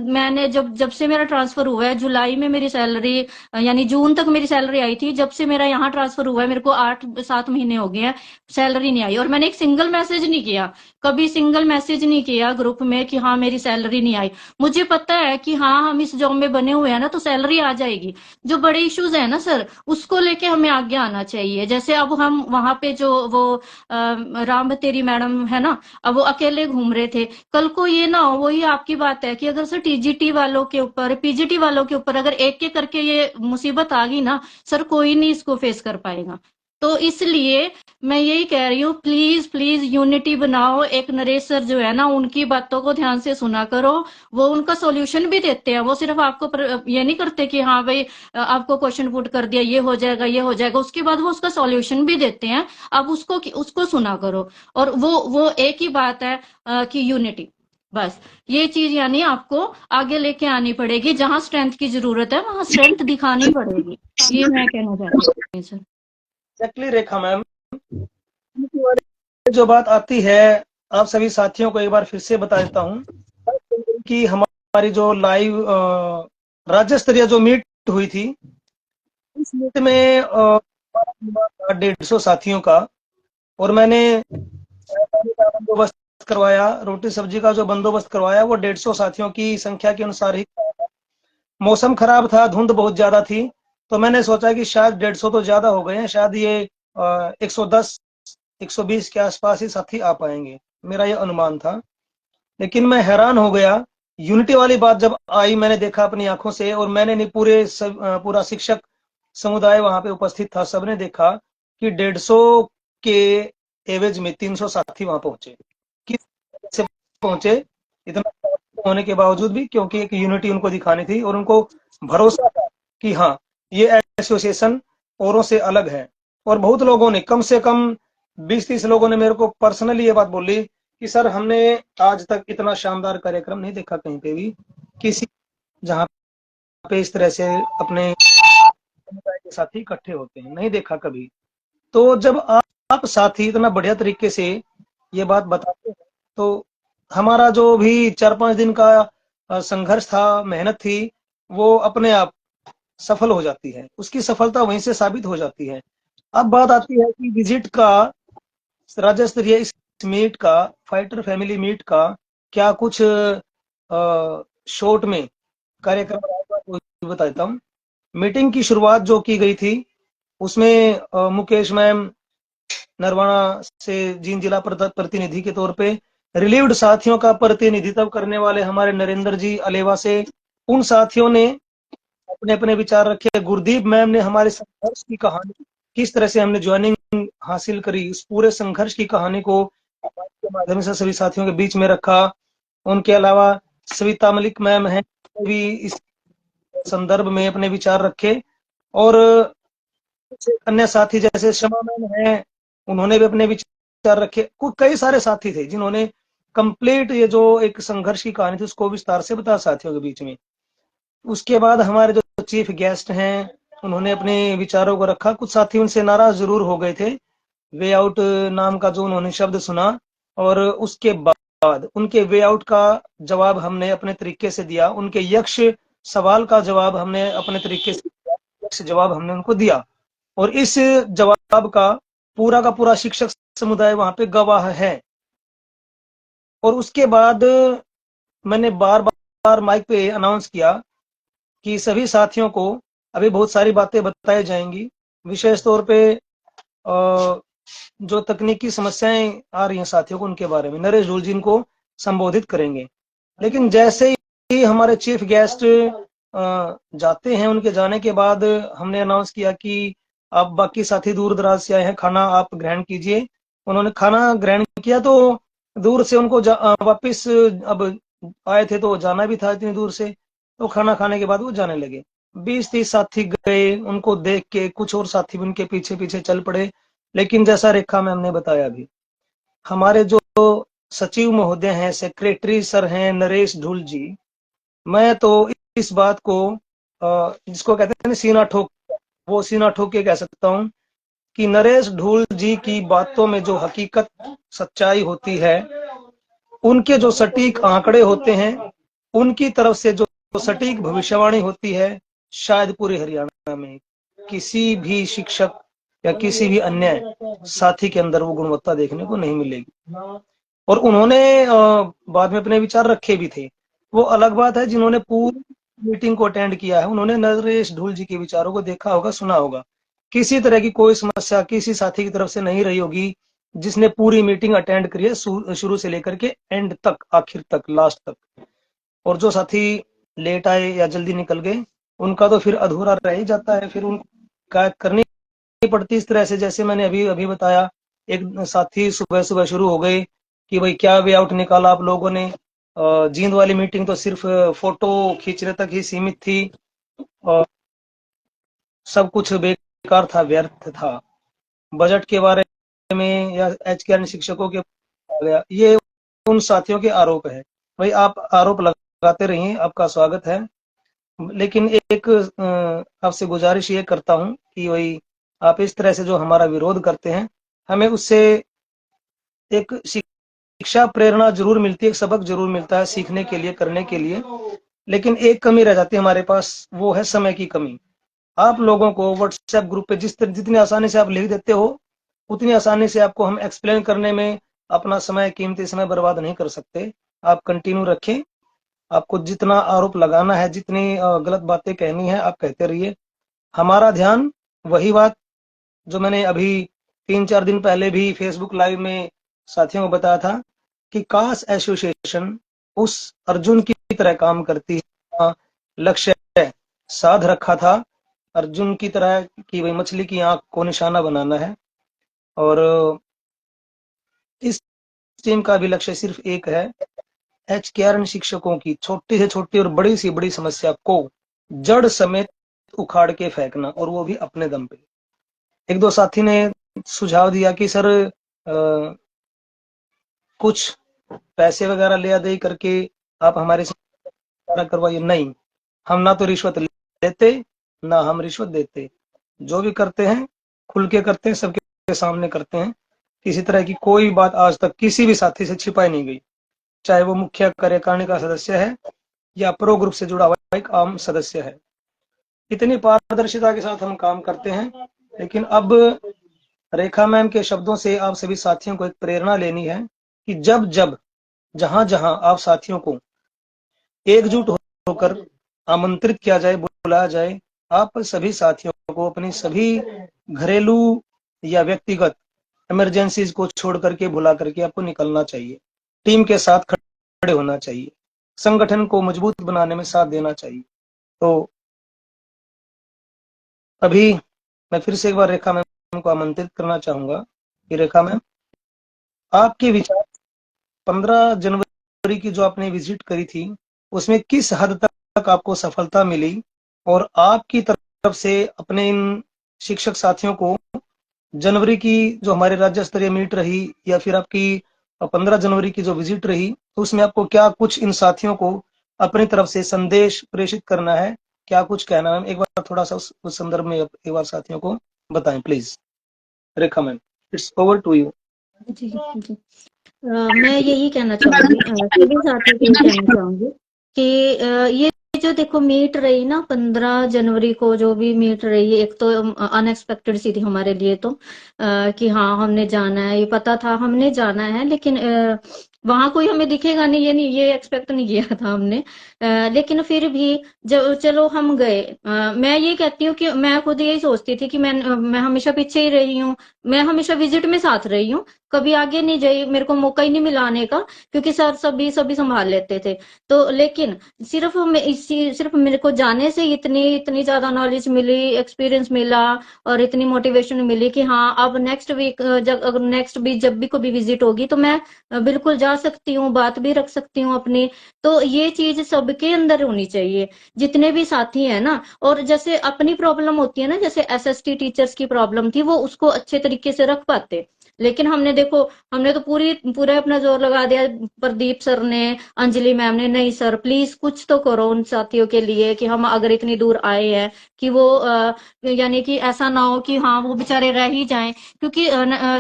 मैंने जब जब से मेरा ट्रांसफर हुआ है, जुलाई में मेरी सैलरी, यानी जून तक मेरी सैलरी आई थी। जब से मेरा यहाँ ट्रांसफर हुआ है, मेरे को 8-7 महीने हो गए हैं, सैलरी नहीं आई। और मैंने एक सिंगल मैसेज नहीं किया, कभी सिंगल मैसेज नहीं किया ग्रुप में कि हाँ मेरी सैलरी नहीं आई। मुझे पता है कि हाँ हम इस जॉब में बने हुए हैं ना, तो सैलरी आ जाएगी। जो बड़े इश्यूज है ना सर, उसको लेके हमें आगे आना चाहिए। जैसे अब हम वहां पे जो वो राम तेरी मैडम है ना, अब वो अकेले घूम रहे थे। कल को ये ना हो, वही आपकी बात है कि अगर सर टीजीटी वालों के ऊपर, पीजीटी वालों के ऊपर अगर एक एक करके ये मुसीबत आ गई ना सर, कोई नहीं इसको फेस कर पाएगा। तो इसलिए मैं यही कह रही हूँ, प्लीज प्लीज यूनिटी बनाओ। एक नरेश सर जो है ना, उनकी बातों को ध्यान से सुना करो। वो उनका सॉल्यूशन भी देते हैं, वो सिर्फ आपको ये नहीं करते कि हाँ भाई आपको क्वेश्चन पुट कर दिया, ये हो जाएगा ये हो जाएगा, उसके बाद वो उसका सॉल्यूशन भी देते हैं। अब उसको सुना करो। और वो एक ही बात है कि यूनिटी, बस ये चीज यानी आपको आगे लेके आनी पड़ेगी। जहां स्ट्रेंथ की जरूरत है वहां स्ट्रेंथ दिखानी पड़ेगी। ये मैं कहना चाहती हूँ सर। एक्चुअली रेखा मैम, जो बात आती है, आप सभी साथियों को एक बार फिर से बता देता हूँ कि हमारी जो लाइव राज्य स्तरीय जो मीट हुई थी, इस मीट में 150 साथियों का, और मैंने पानी का बंदोबस्त करवाया, रोटी सब्जी का जो बंदोबस्त करवाया वो 150 साथियों की संख्या के अनुसार ही। मौसम खराब था, धुंध बहुत ज्यादा थी, तो मैंने सोचा कि शायद 150 तो ज्यादा हो गए हैं, शायद ये 110 120 के आसपास ही साथी आ पाएंगे, मेरा ये अनुमान था। लेकिन मैं हैरान हो गया, यूनिटी वाली बात जब आई, मैंने देखा अपनी आंखों से, और मैंने नहीं, पूरा शिक्षक समुदाय वहां पे उपस्थित था, सबने देखा कि 150 के एवज में 300 साथी वहां पहुंचे। किस तरह से पहुंचे, इतना होने के बावजूद भी, क्योंकि एक यूनिटी उनको दिखानी थी और उनको भरोसा था कि हाँ ये एसोसिएशन औरों से अलग है। और बहुत लोगों ने, कम से कम 20-30 लोगों ने मेरे को पर्सनली ये बात बोली कि सर हमने आज तक इतना शानदार कार्यक्रम नहीं देखा कहीं पे भी, किसी जहाँ पे इस तरह से अपने समुदाय के साथी इकट्ठे होते हैं, नहीं देखा कभी। तो जब आप साथी इतना बढ़िया तरीके से ये बात बताते हैं, तो हमारा जो भी 4-5 दिन का संघर्ष था, मेहनत थी, वो अपने आप सफल हो जाती है, उसकी सफलता वहीं से साबित हो जाती है। अब बात आती है कि विजिट का, राज्य स्तरीय इस मीट का, फाइटर फैमिली मीट का क्या कुछ शॉर्ट में कार्यक्रम रहेगा, तो बता देता हूँ। मीटिंग की शुरुआत जो की गई थी, उसमें मुकेश मैम नरवाना से जींद जिला प्रतिनिधि के तौर पे रिलीव्ड साथियों का प्रतिनिधित्व करने वाले हमारे नरेंद्र जी अलेवा से, उन साथियों ने अपने अपने विचार रखे। गुरदीप मैम ने हमारे संघर्ष की कहानी, किस तरह से हमने ज्वाइनिंग हासिल करी, उस पूरे संघर्ष की कहानी को के माध्यम से सभी साथियों के बीच में रखा। उनके अलावा सविता मलिक मैम हैं, भी इस संदर्भ में अपने विचार रखे। और अन्य साथी जैसे शमा मैम हैं, उन्होंने भी अपने विचार रखे। कुछ कई सारे साथी थे जिन्होंने कंप्लीट ये जो एक संघर्ष की कहानी थी उसको विस्तार से बताया साथियों के बीच में। उसके बाद हमारे जो चीफ गेस्ट हैं, उन्होंने अपने विचारों को रखा। कुछ साथी उनसे नाराज जरूर हो गए थे, वे आउट नाम का जो उन्होंने शब्द सुना, और उसके बाद उनके वे आउट का जवाब हमने अपने तरीके से दिया। उनके यक्ष सवाल का जवाब हमने अपने तरीके से दिया, यक्ष जवाब हमने उनको दिया। और इस जवाब का पूरा शिक्षक समुदाय वहां पे गवाह है। और उसके बाद मैंने बार बार माइक पे अनाउंस किया कि सभी साथियों को अभी बहुत सारी बातें बताई जाएंगी, विशेष तौर पे जो तकनीकी समस्याएं आ रही हैं साथियों को, उनके बारे में नरेश धूल जी को संबोधित करेंगे। लेकिन जैसे ही हमारे चीफ गेस्ट जाते हैं, उनके जाने के बाद हमने अनाउंस किया कि आप बाकी साथी दूर दराज से आए हैं, खाना आप ग्रहण कीजिए। उन्होंने खाना ग्रहण किया, तो दूर से उनको वापिस, अब आए थे तो जाना भी था इतनी दूर से, तो खाना खाने के बाद वो जाने लगे। 20-30 साथी गए, उनको देख के कुछ और साथी भी उनके पीछे पीछे चल पड़े। लेकिन जैसा रेखा मैम ने बताया, अभी हमारे जो सचिव महोदय हैं, सेक्रेटरी सर हैं नरेश धूल जी, मैं तो इस बात को जिसको कहते हैं सीना ठोक, वो सीना ठोक के कह सकता हूँ कि नरेश धूल जी की बातों में जो हकीकत सच्चाई होती है, उनके जो सटीक आंकड़े होते हैं, उनकी तरफ से जो सटीक भविष्यवाणी होती है, शायद पूरे हरियाणा में किसी भी शिक्षक या किसी भी अन्य साथी के अंदर वो गुणवत्ता देखने को नहीं मिलेगी। और उन्होंने बाद में अपने विचार रखे भी थे। वो अलग बात है जिन्होंने पूरी मीटिंग को अटेंड किया है, उन्होंने नरेश धूल जी के विचारों को देखा होगा, सुना होगा। किसी तरह की कोई समस्या किसी साथी की तरफ से नहीं रही होगी जिसने पूरी मीटिंग अटेंड करी है, शुरू से लेकर के एंड तक, आखिर तक, लास्ट तक। और जो साथी लेट आए या जल्दी निकल गए, उनका तो फिर अधूरा रह ही जाता है, फिर उनका करनी पड़ती इस तरह से जैसे मैंने अभी अभी बताया। एक साथी सुबह सुबह शुरू हो गए कि भाई क्या वे आउट निकाला आप लोगों ने, जींद वाली मीटिंग तो सिर्फ फोटो खींचने तक ही सीमित थी, और सब कुछ बेकार था, व्यर्थ था। बजट के बारे में या एचकेआर शिक्षकों के गया, ये उन साथियों के आरोप है। भाई आप आरोप लगाते रहिए, आपका स्वागत है, लेकिन एक आपसे गुजारिश ये करता हूं कि वही आप इस तरह से जो हमारा विरोध करते हैं, हमें उससे एक शिक्षा प्रेरणा जरूर मिलती है, एक सबक जरूर मिलता है सीखने के लिए, करने के लिए। लेकिन एक कमी रह जाती है हमारे पास, वो है समय की कमी। आप लोगों को व्हाट्सएप ग्रुप पे जितनी आसानी से आप लिख देते हो, उतनी आसानी से आपको हम एक्सप्लेन करने में अपना समय, कीमती समय बर्बाद नहीं कर सकते। आप कंटिन्यू रखें, आपको जितना आरोप लगाना है, जितनी गलत बातें कहनी है, आप कहते रहिए। हमारा ध्यान वही बात जो मैंने अभी 3-4 दिन पहले भी फेसबुक लाइव में साथियों को बताया था कि काश एसोसिएशन उस अर्जुन की तरह काम करती है। लक्ष्य साध रखा था अर्जुन की तरह कि वही मछली की आंख को निशाना बनाना है, और इस टीम का भी लक्ष्य सिर्फ एक है, एचकेआरएन शिक्षकों की छोटी से छोटी और बड़ी सी बड़ी समस्या को जड़ समेत उखाड़ के फेंकना, और वो भी अपने दम पे। एक दो साथी ने सुझाव दिया कि सर कुछ पैसे वगैरह ले दे करके आप हमारे साथ करवाइए। नहीं, हम ना तो रिश्वत लेते ना हम रिश्वत देते, जो भी करते हैं खुल के करते हैं, सबके सामने करते हैं। किसी तरह की कोई बात आज तक किसी भी साथी से छिपाई नहीं गई, चाहे वो मुख्य कार्यकारिणी का सदस्य है या प्रो ग्रुप से जुड़ा हुआ एक आम सदस्य है। इतनी पारदर्शिता के साथ हम काम करते हैं। लेकिन अब रेखा मैम के शब्दों से आप सभी साथियों को एक प्रेरणा लेनी है कि जब जब जहां जहां आप साथियों को एकजुट होकर आमंत्रित किया जाए, बुलाया जाए, आप सभी साथियों को अपनी सभी घरेलू या व्यक्तिगत इमरजेंसीज को छोड़ करके, भुला करके आपको निकलना चाहिए। टीम के साथ खड़े होना चाहिए, संगठन को मजबूत बनाने में साथ देना चाहिए। तो अभी मैं फिर से एक बार रेखा मैम को आमंत्रित करना चाहूंगा कि रेखा मैम, आपके विचार 15 जनवरी की जो आपने विजिट करी थी उसमें किस हद तक आपको सफलता मिली, और आपकी तरफ से अपने इन शिक्षक साथियों को जनवरी की जो हमारे राज्य स्तरीय मीट रही या फिर आपकी 15 जनवरी की जो विजिट रही, तो उसमें आपको क्या कुछ इन साथियों को अपनी तरफ से संदेश प्रेषित करना है, क्या कुछ कहना है? एक बार थोड़ा सा उस संदर्भ में एक बार साथियों को बताएं please. Rekha ma'am, it's over to you. जी, जी। मैं यही कहना चाहूंगी, सभी साथियों को यही कहना चाहूंगी कि ये जो देखो मीट रही ना 15 जनवरी को, जो भी मीट रही, एक तो अनएक्सपेक्टेड सी थी हमारे लिए, तो कि हाँ हमने जाना है, ये पता था हमने जाना है, लेकिन वहां कोई हमें दिखेगा नहीं, ये एक्सपेक्ट नहीं किया था हमने। लेकिन फिर भी जब चलो हम गए, मैं ये कहती हूँ कि मैं खुद यही सोचती थी कि मैं हमेशा पीछे ही रही हूँ, मैं हमेशा विजिट में साथ रही हूँ, कभी आगे नहीं गई, मेरे को मौका ही नहीं मिला आने का, क्योंकि सर सभी सभी संभाल लेते थे। तो लेकिन सिर्फ मेरे को जाने से इतनी इतनी ज्यादा नॉलेज मिली, एक्सपीरियंस मिला, और इतनी मोटिवेशन मिली कि हाँ अब नेक्स्ट वीक, जब अगर नेक्स्ट वीक जब भी कभी विजिट होगी तो मैं बिल्कुल जा सकती हूँ, बात भी रख सकती हूँ अपनी। तो ये चीज सबके अंदर होनी चाहिए, जितने भी साथी है ना। और जैसे अपनी प्रॉब्लम होती है ना, जैसे एसएसटी टीचर्स की प्रॉब्लम थी, वो उसको अच्छे तरीके से रख पाते, लेकिन हमने देखो, हमने तो पूरा अपना जोर लगा दिया, प्रदीप सर ने, अंजलि मैम ने, नहीं सर प्लीज कुछ तो करो उन साथियों के लिए, कि हम अगर इतनी दूर आए हैं कि वो यानी कि ऐसा ना हो कि हाँ वो बेचारे रह ही जाएं, क्योंकि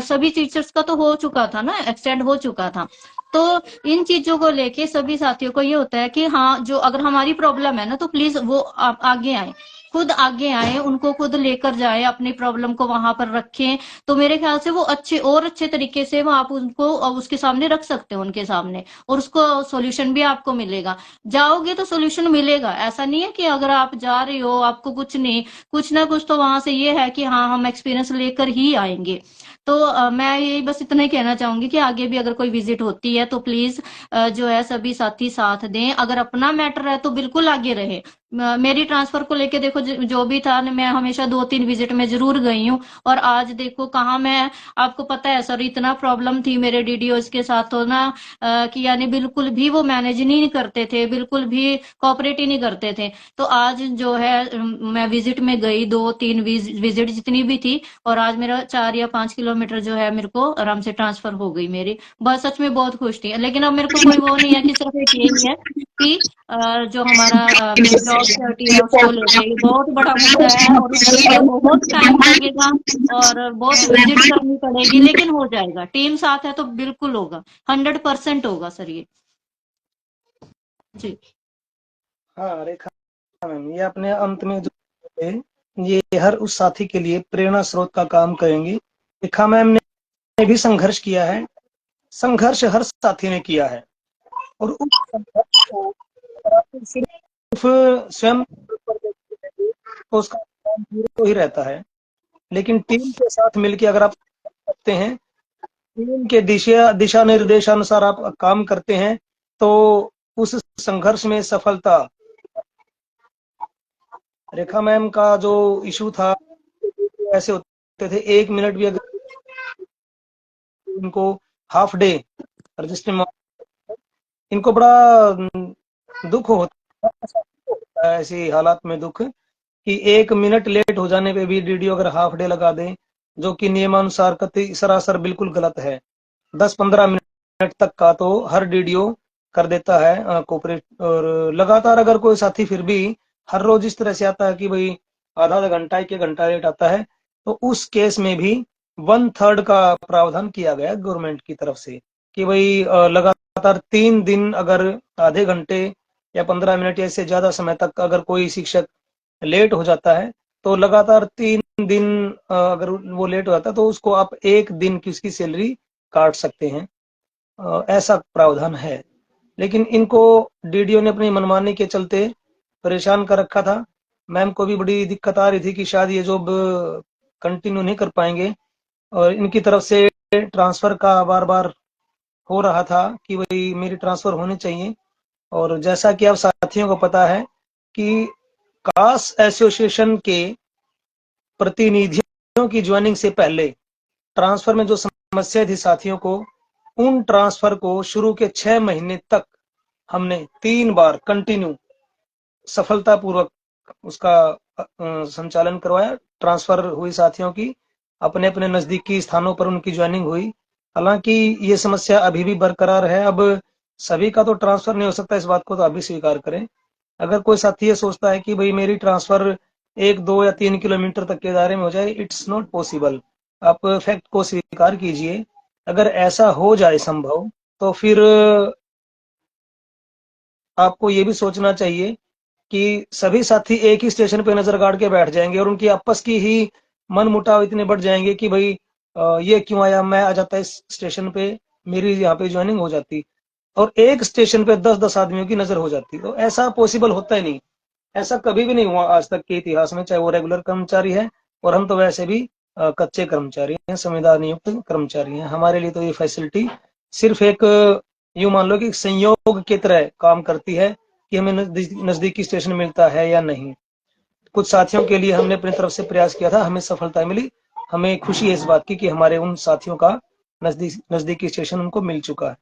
सभी टीचर्स का तो हो चुका था ना, एक्सटेंड हो चुका था। तो इन चीजों को लेके सभी साथियों को ये होता है कि हाँ जो अगर हमारी प्रॉब्लम है ना, तो प्लीज वो आप आगे आए, खुद आगे आए, उनको खुद लेकर जाए, अपनी प्रॉब्लम को वहां पर रखें। तो मेरे ख्याल से वो अच्छे तरीके से वो आप उनको उसके सामने रख सकते हो, उनके सामने, और उसको सॉल्यूशन भी आपको मिलेगा। जाओगे तो सॉल्यूशन मिलेगा, ऐसा नहीं है कि अगर आप जा रहे हो आपको कुछ नहीं, कुछ ना कुछ तो वहां से ये है कि हाँ हम एक्सपीरियंस लेकर ही आएंगे। तो मैं यही बस इतना ही कहना चाहूंगी कि आगे भी अगर कोई विजिट होती है तो प्लीज जो है सभी साथी साथ दें, अगर अपना मैटर है तो बिल्कुल आगे रहे। मेरी ट्रांसफर को लेके देखो, जो भी था, मैं हमेशा 2-3 विजिट में जरूर गई हूँ, और आज देखो कहाँ मैं, आपको पता है सर इतना प्रॉब्लम थी मेरे डीडीओस के साथ तो ना, कि यानी बिल्कुल भी वो मैनेज नहीं करते थे, बिल्कुल भी कोऑपरेट ही नहीं करते थे। तो आज जो है मैं विजिट में गई, 2-3 विजिट जितनी भी थी, और आज मेरा 4 या 5 किलोमीटर जो है मेरे को आराम से ट्रांसफर हो गई मेरी, बस सच में बहुत खुश थी। लेकिन अब मेरे को कोई वो नहीं है कि सिर्फ एक यही है कि जो हमारा जॉब सिक्योरिटी है उसको लेके ये बहुत बड़ा मुद्दा है, और उसके लिए बहुत टाइम लगेगा और बहुत विजिट करनी पड़ेगी, लेकिन हो जाएगा, टीम साथ है तो बिल्कुल होगा, 100% होगा सर ये। जी हाँ रेखा मैम, ये अपने अंत में जो है, ये हर उस साथी के लिए प्रेरणा स्रोत का काम करेंगे। रेखा मैम ने भी संघर्ष किया है, संघर्ष हर साथी ने किया है, और उस संघर्ष को अगर आप सिर्फ स्वयं तो उसका काम जीरो ही रहता है, लेकिन टीम के साथ मिलकर अगर आप करते हैं, टीम के दिशा निर्देशानुसार आप काम करते हैं, तो उस संघर्ष में सफलता। रेखा मैम का जो इशू था, ऐसे होते थे 1 मिनट भी अगर इनको हाफ डे रजिस्टर में, इनको बड़ा दुख होता है ऐसी हालात में, दुख कि 1 मिनट लेट हो जाने पे भी डीडीओ अगर हाफ डे लगा दे, जो कि नियमानुसार कतई सरासर बिल्कुल गलत है। 10-15 मिनट तक का तो हर डीडीओ कर देता है कोऑपरेट, और लगातार अगर कोई साथी फिर भी हर रोज इस तरह से आता है कि भाई आधा आधा घंटा 1 घंटा लेट आता है, तो उस केस में भी 1/3 का प्रावधान किया गया गवर्नमेंट की तरफ से, कि भाई लगातार 3 दिन अगर आधे घंटे या 15 मिनट या इससे ज्यादा समय तक अगर कोई शिक्षक लेट हो जाता है, तो लगातार 3 दिन अगर वो लेट हो जाता है तो उसको आप 1 दिन की उसकी सैलरी काट सकते हैं, ऐसा प्रावधान है। लेकिन इनको डीडीओ ने अपनी मनमानी के चलते परेशान कर रखा था। मैम को भी बड़ी दिक्कत आ रही थी कि शायद ये जॉब कंटिन्यू नहीं कर पाएंगे, और इनकी तरफ से ट्रांसफर का बार बार हो रहा था कि भाई मेरी ट्रांसफर होनी चाहिए। और जैसा कि आप साथियों को पता है कि कास्ट एसोसिएशन के प्रतिनिधियों की ज्वाइनिंग से पहले ट्रांसफर में जो समस्या थी साथियों को, उन ट्रांसफर को शुरू के 6 महीने तक हमने 3 बार कंटिन्यू सफलतापूर्वक उसका संचालन करवाया। ट्रांसफर हुई साथियों की, अपने अपने नजदीकी स्थानों पर उनकी ज्वाइनिंग हुई। हालांकि ये समस्या अभी भी बरकरार है। अब सभी का तो ट्रांसफर नहीं हो सकता, इस बात को तो आप भी स्वीकार करें। अगर कोई साथी ये सोचता है कि भाई मेरी ट्रांसफर 1, 2 या 3 किलोमीटर तक के दायरे में हो जाए, इट्स नॉट पॉसिबल। आप फैक्ट को स्वीकार कीजिए। अगर ऐसा हो जाए संभव, तो फिर आपको ये भी सोचना चाहिए कि सभी साथी एक ही स्टेशन पे नजर गाड़ के बैठ जाएंगे और उनकी आपस की ही मन मुटाव इतने बढ़ जाएंगे कि भाई ये क्यों आया, मैं आ जाता इस स्टेशन पे, मेरी यहाँ पे ज्वाइनिंग हो जाती। और एक स्टेशन पे 10-10 आदमियों की नजर हो जाती। तो ऐसा पॉसिबल होता ही नहीं। ऐसा कभी भी नहीं हुआ आज तक के इतिहास में, चाहे वो रेगुलर कर्मचारी है और हम तो वैसे भी कच्चे कर्मचारी हैं, संविदा नियुक्त कर्मचारी हैं। हमारे लिए तो ये फैसिलिटी सिर्फ एक यूं मान लो कि संयोग की तरह काम करती है कि हमें नजदीकी स्टेशन मिलता है या नहीं। कुछ साथियों के लिए हमने अपनी तरफ से प्रयास किया था, हमें सफलता मिली। हमें खुशी है इस बात की कि हमारे उन साथियों का नजदीकी स्टेशन उनको मिल चुका है।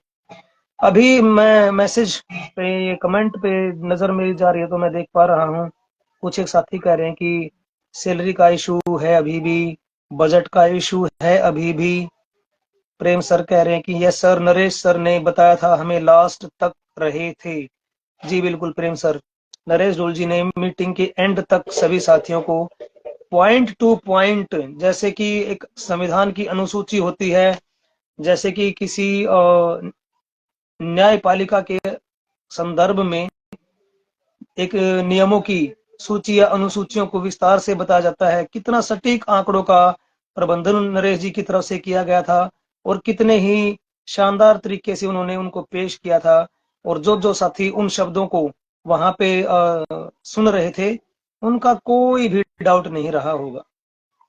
अभी मैं मैसेज पे, ये कमेंट पे नजर मेरी जा रही है तो मैं देख पा रहा हूँ, कुछ एक साथी कह रहे हैं कि सैलरी का इशू है अभी भी, बजट का इशू है अभी भी। प्रेम सर कह रहे हैं कि यस सर, नरेश सर ने बताया था हमें लास्ट तक रहे थे। जी बिल्कुल प्रेम सर, नरेश ढोल जी ने मीटिंग के एंड तक सभी साथियों को पॉइंट टू पॉइंट, जैसे कि एक संविधान की अनुसूची होती है, जैसे कि किसी न्यायपालिका के संदर्भ में एक नियमों की सूची या अनुसूचियों को विस्तार से बताया जाता है, कितना सटीक आंकड़ों का प्रबंधन नरेश जी की तरफ से किया गया था और कितने ही शानदार तरीके से उन्होंने उनको पेश किया था। और जो जो साथी उन शब्दों को वहां पे सुन रहे थे, उनका कोई भी डाउट नहीं रहा होगा।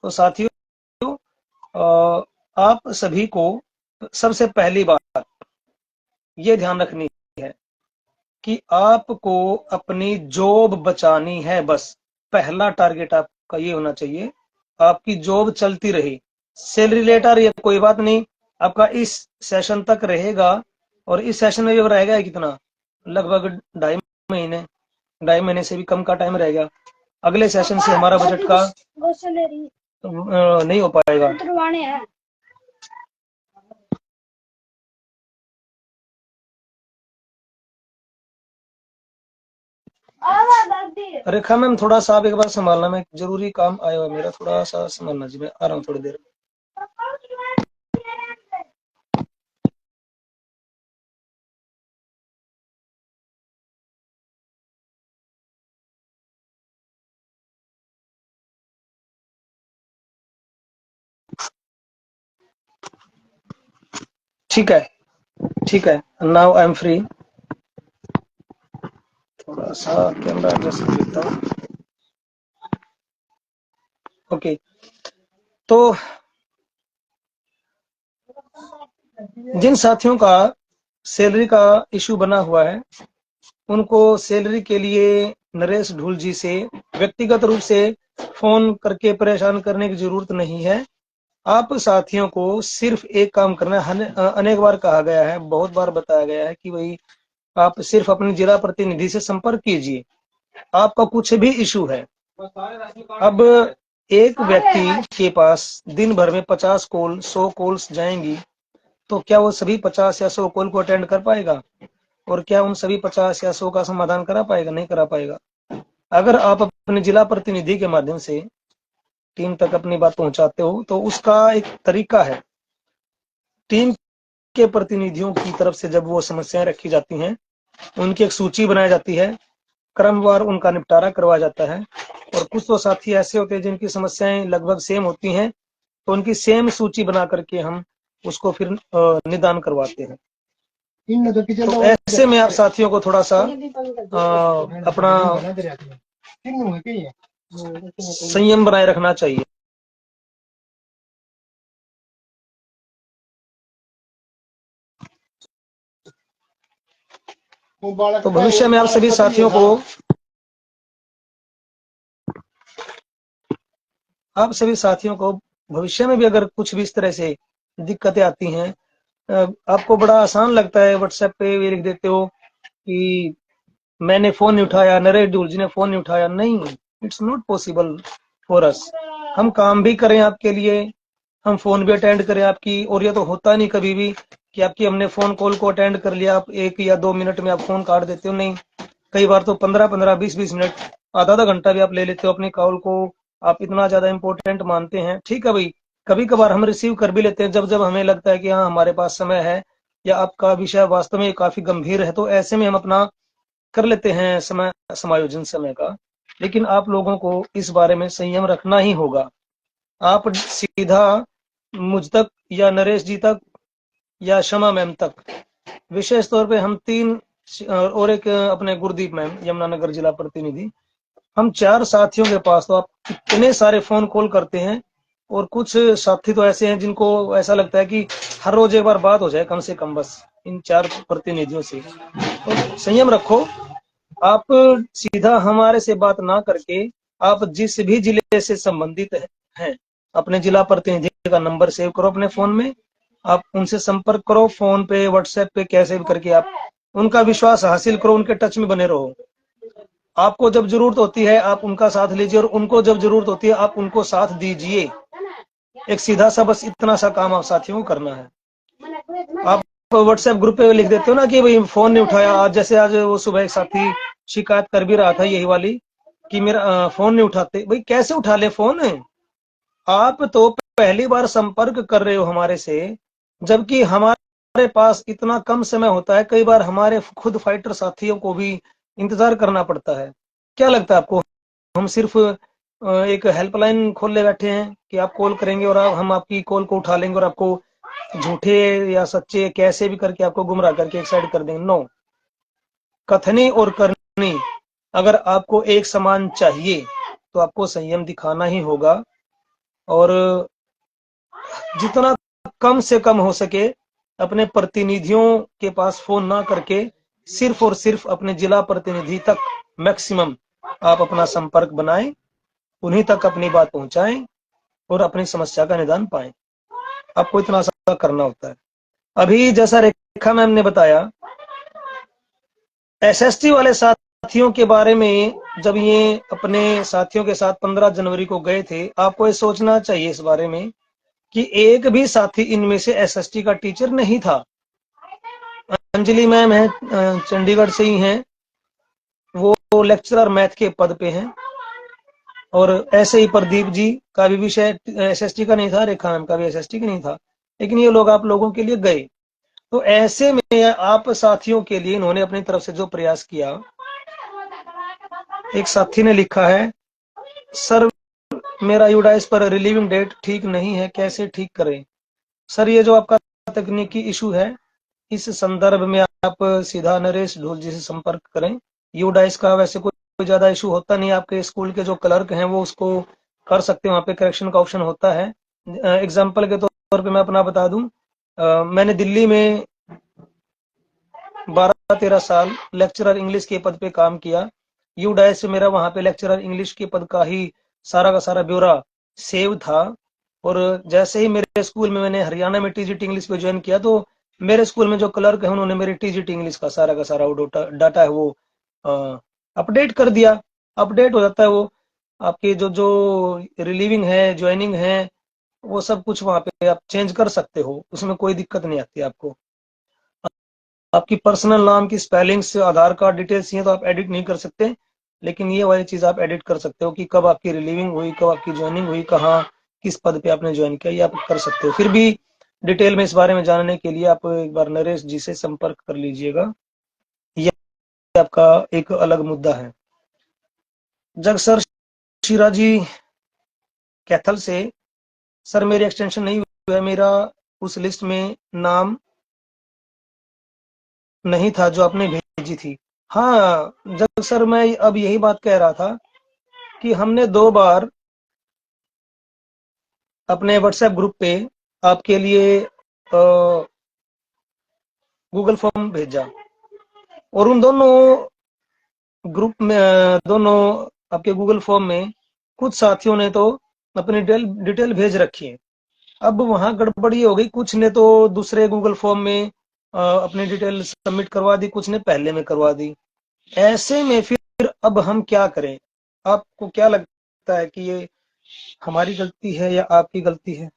तो साथियों, आप सभी को सबसे पहली बात ये ध्यान रखनी है कि आपको अपनी जॉब बचानी है। बस पहला टारगेट आपका ये होना चाहिए, आपकी जॉब चलती रहे। सैलरी लेटर ये कोई बात नहीं, आपका इस सेशन तक रहेगा। और इस सेशन में भी रहेगा कितना, लगभग 2.5 महीने, 2.5 महीने से भी कम का टाइम रहेगा। अगले सेशन से हमारा बजट का नहीं हो पाएगा। रेखा मैम थोड़ा सा आप एक बार संभालना, मैं जरूरी काम आया हुआ मेरा, थोड़ा सा संभालना जी, मैं आ रहा हूँ थोड़ी देर। ठीक है, ठीक है, नाउ आई एम फ्री। थोड़ा सा कैमरा एडजस्ट कर लेता हूँ। ओके, तो जिन साथियों का सैलरी का इशू बना हुआ है, उनको सैलरी के लिए नरेश ढूल जी से व्यक्तिगत रूप से फोन करके परेशान करने की जरूरत नहीं है। आप साथियों को सिर्फ एक काम करना है। अनेक बार कहा गया है, बहुत बार बताया गया है कि भाई आप सिर्फ अपने जिला प्रतिनिधि से संपर्क कीजिए, आपका कुछ भी इशू है। अब एक व्यक्ति के पास दिन भर में 50 कॉल, 100 कॉल्स जाएंगी, तो क्या वो सभी 50 या 100 कॉल को अटेंड कर पाएगा? और क्या उन सभी 50 या 100 का समाधान करा पाएगा? नहीं करा पाएगा। अगर आप अपने जिला प्रतिनिधि के माध्यम से टीम तक अपनी बात पहुंचाते हो, तो उसका एक तरीका है। टीम के प्रतिनिधियों की तरफ से जब वो समस्याएं रखी जाती हैं, उनकी एक सूची बनाई जाती है, क्रमवार उनका निपटारा करवाया जाता है। और कुछ तो साथी ऐसे होते हैं जिनकी समस्याएं लगभग सेम होती हैं, तो उनकी सेम सूची बना करके हम उसको फिर निदान करवाते हैं। तो ऐसे में आप साथियों को थोड़ा सा अपना संयम बनाए रखना चाहिए। तो भविष्य में आप सभी साथियों को भविष्य में भी अगर कुछ भी इस तरह से दिक्कतें आती हैं, आपको बड़ा आसान लगता है, व्हाट्सएप पे भी लिख देते हो कि मैंने फोन नहीं उठाया, नरेश डूल जी ने फोन नहीं उठाया। नहीं, it's not possible for us. हम काम भी करें आपके लिए, हम फोन भी अटेंड करें आपकी, और ये तो होता नहीं कभी भी कि आपकी हमने फोन कॉल को अटेंड कर लिया, आप 1 या 2 मिनट में आप फोन काट देते हो। नहीं, कई बार तो 15-15, 20-20 मिनट, आधा घंटा भी आप ले लेते हो अपनी कॉल को, आप इतना ज्यादा इंपॉर्टेंट मानते हैं। ठीक है भाई, कभी कभार हम रिसीव कर भी लेते हैं जब जब हमें लगता है कि हाँ हमारे पास समय है, या आपका विषय वास्तव में काफी गंभीर है, तो ऐसे में हम अपना कर लेते हैं समय समायोजन समय का। लेकिन आप लोगों को इस बारे में संयम रखना ही होगा। आप सीधा मुझ तक या नरेश जी तक या शमा मैम तक, विशेष तौर पे हम 3 और एक अपने गुरदीप मैम, यमुनानगर जिला प्रतिनिधि, हम 4 साथियों के पास तो आप इतने सारे फोन कॉल करते हैं। और कुछ साथी तो ऐसे हैं जिनको ऐसा लगता है कि हर रोज एक बार बात हो जाए कम से कम, बस इन 4 प्रतिनिधियों से। तो संयम रखो। आप सीधा हमारे से बात ना करके, आप जिस भी जिले से संबंधित हैं, अपने जिला प्रतिनिधि का नंबर सेव करो अपने फोन में, आप उनसे संपर्क करो, फोन पे, व्हाट्सएप पे, कैसे भी करके आप उनका विश्वास हासिल करो, उनके टच में बने रहो। आपको जब जरूरत होती है आप उनका साथ लीजिए, और उनको जब जरूरत होती है आप उनको साथ दीजिए। एक सीधा सा बस इतना सा काम आप साथियों को करना है। आप व्हाट्सएप ग्रुप पे लिख देते हो ना कि भाई फोन नहीं उठाया, आज जैसे आज वो सुबह एक साथी शिकायत कर भी रहा था यही वाली कि मेरा फोन नहीं उठाते। भाई कैसे उठा ले फोन? आप तो पहली बार संपर्क कर रहे हो हमारे से, जबकि हमारे पास इतना कम समय होता है, कई बार हमारे खुद फाइटर साथियों को भी इंतजार करना पड़ता है। क्या लगता है आपको हम सिर्फ एक हेल्पलाइन खोल ले बैठे हैं कि आप कॉल करेंगे और हम आपकी कॉल को उठा लेंगे और आपको झूठे या सच्चे कैसे भी करके आपको गुमराह करके एक साइड कर देंगे? नो, कथनी और करनी अगर आपको एक समान चाहिए तो आपको संयम दिखाना ही होगा। और जितना कम से कम हो सके अपने प्रतिनिधियों के पास फोन ना करके सिर्फ और सिर्फ अपने जिला प्रतिनिधि तक मैक्सिमम आप अपना संपर्क बनाएं, उन्हीं तक अपनी बात पहुंचाएं और अपनी समस्या का निदान पाएं। आपको इतना सा करना होता है। अभी जैसा रेखा मैम ने बताया, एसएसटी वाले साथियों के बारे में, जब ये अपने साथियों के साथ 15 जनवरी को गए थे, आपको ये सोचना चाहिए इस बारे में कि एक भी साथी इनमें से एसएसटी का टीचर नहीं था। अंजलि मैम है, चंडीगढ़ से ही हैं, वो लेक्चरर मैथ के पद पे हैं। और ऐसे ही प्रदीप जी का भी विषय एसएसटी का नहीं था, रेखा मैम का भी एसएसटी का नहीं था, लेकिन ये लोग आप लोगों के लिए गए। तो ऐसे में आप साथियों के लिए इन्होंने अपनी तरफ से जो प्रयास किया, एक साथी ने लिखा है, सर मेरा यूडाइस पर रिलीविंग डेट ठीक नहीं है, कैसे ठीक करें? सर ये जो आपका तकनीकी इशू है, इस संदर्भ में आप सीधा नरेश ढोल जी से संपर्क करें। यूडाइस का वैसे कोई ज्यादा इशू होता नहीं, आपके स्कूल के जो क्लर्क हैं वो उसको कर सकते हैं, वहाँ पे करेक्शन का ऑप्शन होता है। एग्जाम्पल के तौर पे मैं अपना बता दूं, मैंने दिल्ली में 12-13 साल लेक्चरर इंग्लिश के पद पे काम किया। यूडाइस से मेरा वहां पे लेक्चरर इंग्लिश के पद का ही सारा का सारा ब्यौरा सेव था। और जैसे ही मेरे स्कूल में मैंने हरियाणा में टीजीटी इंग्लिश पे ज्वाइन किया, तो मेरे स्कूल में जो क्लर्क है उन्होंने मेरे टीजीटी इंग्लिश का सारा वो डाटा है वो अपडेट कर दिया। अपडेट हो जाता है वो, आपकी जो जो रिलीविंग है, ज्वाइनिंग है, वो सब कुछ वहां पे आप चेंज कर सकते हो, उसमें कोई दिक्कत नहीं आती आपको। आपकी पर्सनल नाम की स्पेलिंग्स, आधार कार्ड डिटेल्स ये तो आप एडिट नहीं कर सकते, लेकिन ये वाली चीज आप एडिट कर सकते हो कि कब आपकी रिलीविंग हुई, कब आपकी ज्वाइनिंग हुई, कहाँ किस पद पे आपने ज्वाइन किया, ये आप कर सकते हो। फिर भी डिटेल में इस बारे में जानने के लिए आप एक बार नरेश जी से संपर्क कर लीजिएगा, ये आपका एक अलग मुद्दा है। जगसर शीरा जी कैथल से, सर मेरी एक्सटेंशन नहीं हुई है, मेरा उस लिस्ट में नाम नहीं था जो आपने भेजी थी। हाँ जब सर मैं अब यही बात कह रहा था कि हमने 2 बार अपने व्हाट्सएप ग्रुप पे आपके लिए गूगल फॉर्म भेजा, और उन दोनों ग्रुप में दोनों आपके गूगल फॉर्म में कुछ साथियों ने तो अपनी डिटेल भेज रखी है। अब वहां गड़बड़ी हो गई, कुछ ने तो दूसरे गूगल फॉर्म में अपनी डिटेल सबमिट करवा दी, कुछ ने पहले में करवा दी। ऐसे में फिर अब हम क्या करें? आपको क्या लगता है कि ये हमारी गलती है या आपकी गलती है?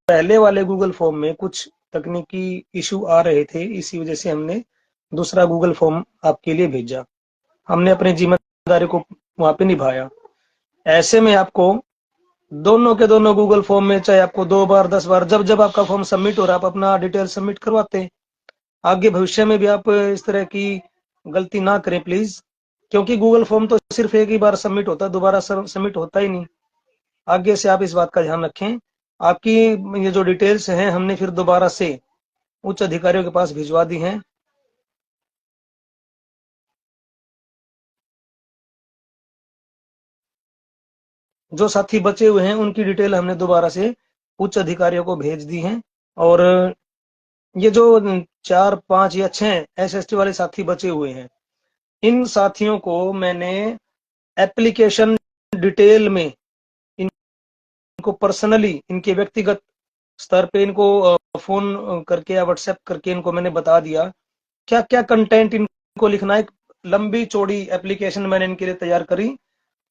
पहले वाले गूगल फॉर्म में कुछ तकनीकी इशू आ रहे थे, इसी वजह से हमने दूसरा गूगल फॉर्म आपके लिए भेजा। हमने अपनी जिम्मेदारी को वहां पे निभाया। ऐसे में आपको दोनों के दोनों गूगल फॉर्म में, चाहे आपको 2 बार 10 बार, जब जब आपका फॉर्म सबमिट हो रहा है, आप अपना डिटेल सबमिट करवाते हैं। आगे भविष्य में भी आप इस तरह की गलती ना करें प्लीज, क्योंकि गूगल फॉर्म तो सिर्फ एक ही बार सबमिट होता है, दोबारा सबमिट होता ही नहीं। आगे से आप इस बात का ध्यान रखें। आपकी ये जो डिटेल्स हैं हमने फिर दोबारा से उच्च अधिकारियों के पास भिजवा दी हैं। जो साथी बचे हुए हैं उनकी डिटेल हमने दोबारा से उच्च अधिकारियों को भेज दी हैं। और ये जो 4 5 या 6 एसएसटी वाले साथी बचे हुए हैं, इन साथियों को मैंने एप्लीकेशन डिटेल में इनको पर्सनली, इनके व्यक्तिगत स्तर पे इनको फोन करके या व्हाट्सएप करके इनको मैंने बता दिया क्या क्या कंटेंट इनको लिखना है। एक लंबी चौड़ी एप्लीकेशन मैंने इनके लिए तैयार करी,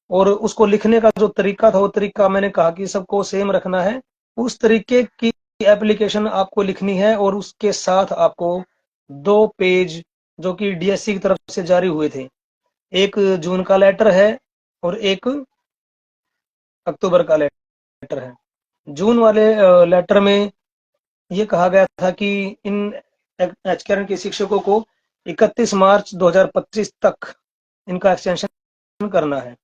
और उसको लिखने का जो तरीका था वो तरीका मैंने कहा कि सबको सेम रखना है। उस तरीके की एप्लीकेशन आपको लिखनी है, और उसके साथ आपको 2 पेज जो कि डीएससी की तरफ से जारी हुए थे, एक जून का लेटर है और एक अक्टूबर का लेटर है। जून वाले लेटर में ये कहा गया था कि इन एचकेआरएन के शिक्षकों को 31 मार्च 2025 तक इनका एक्सटेंशन करना है।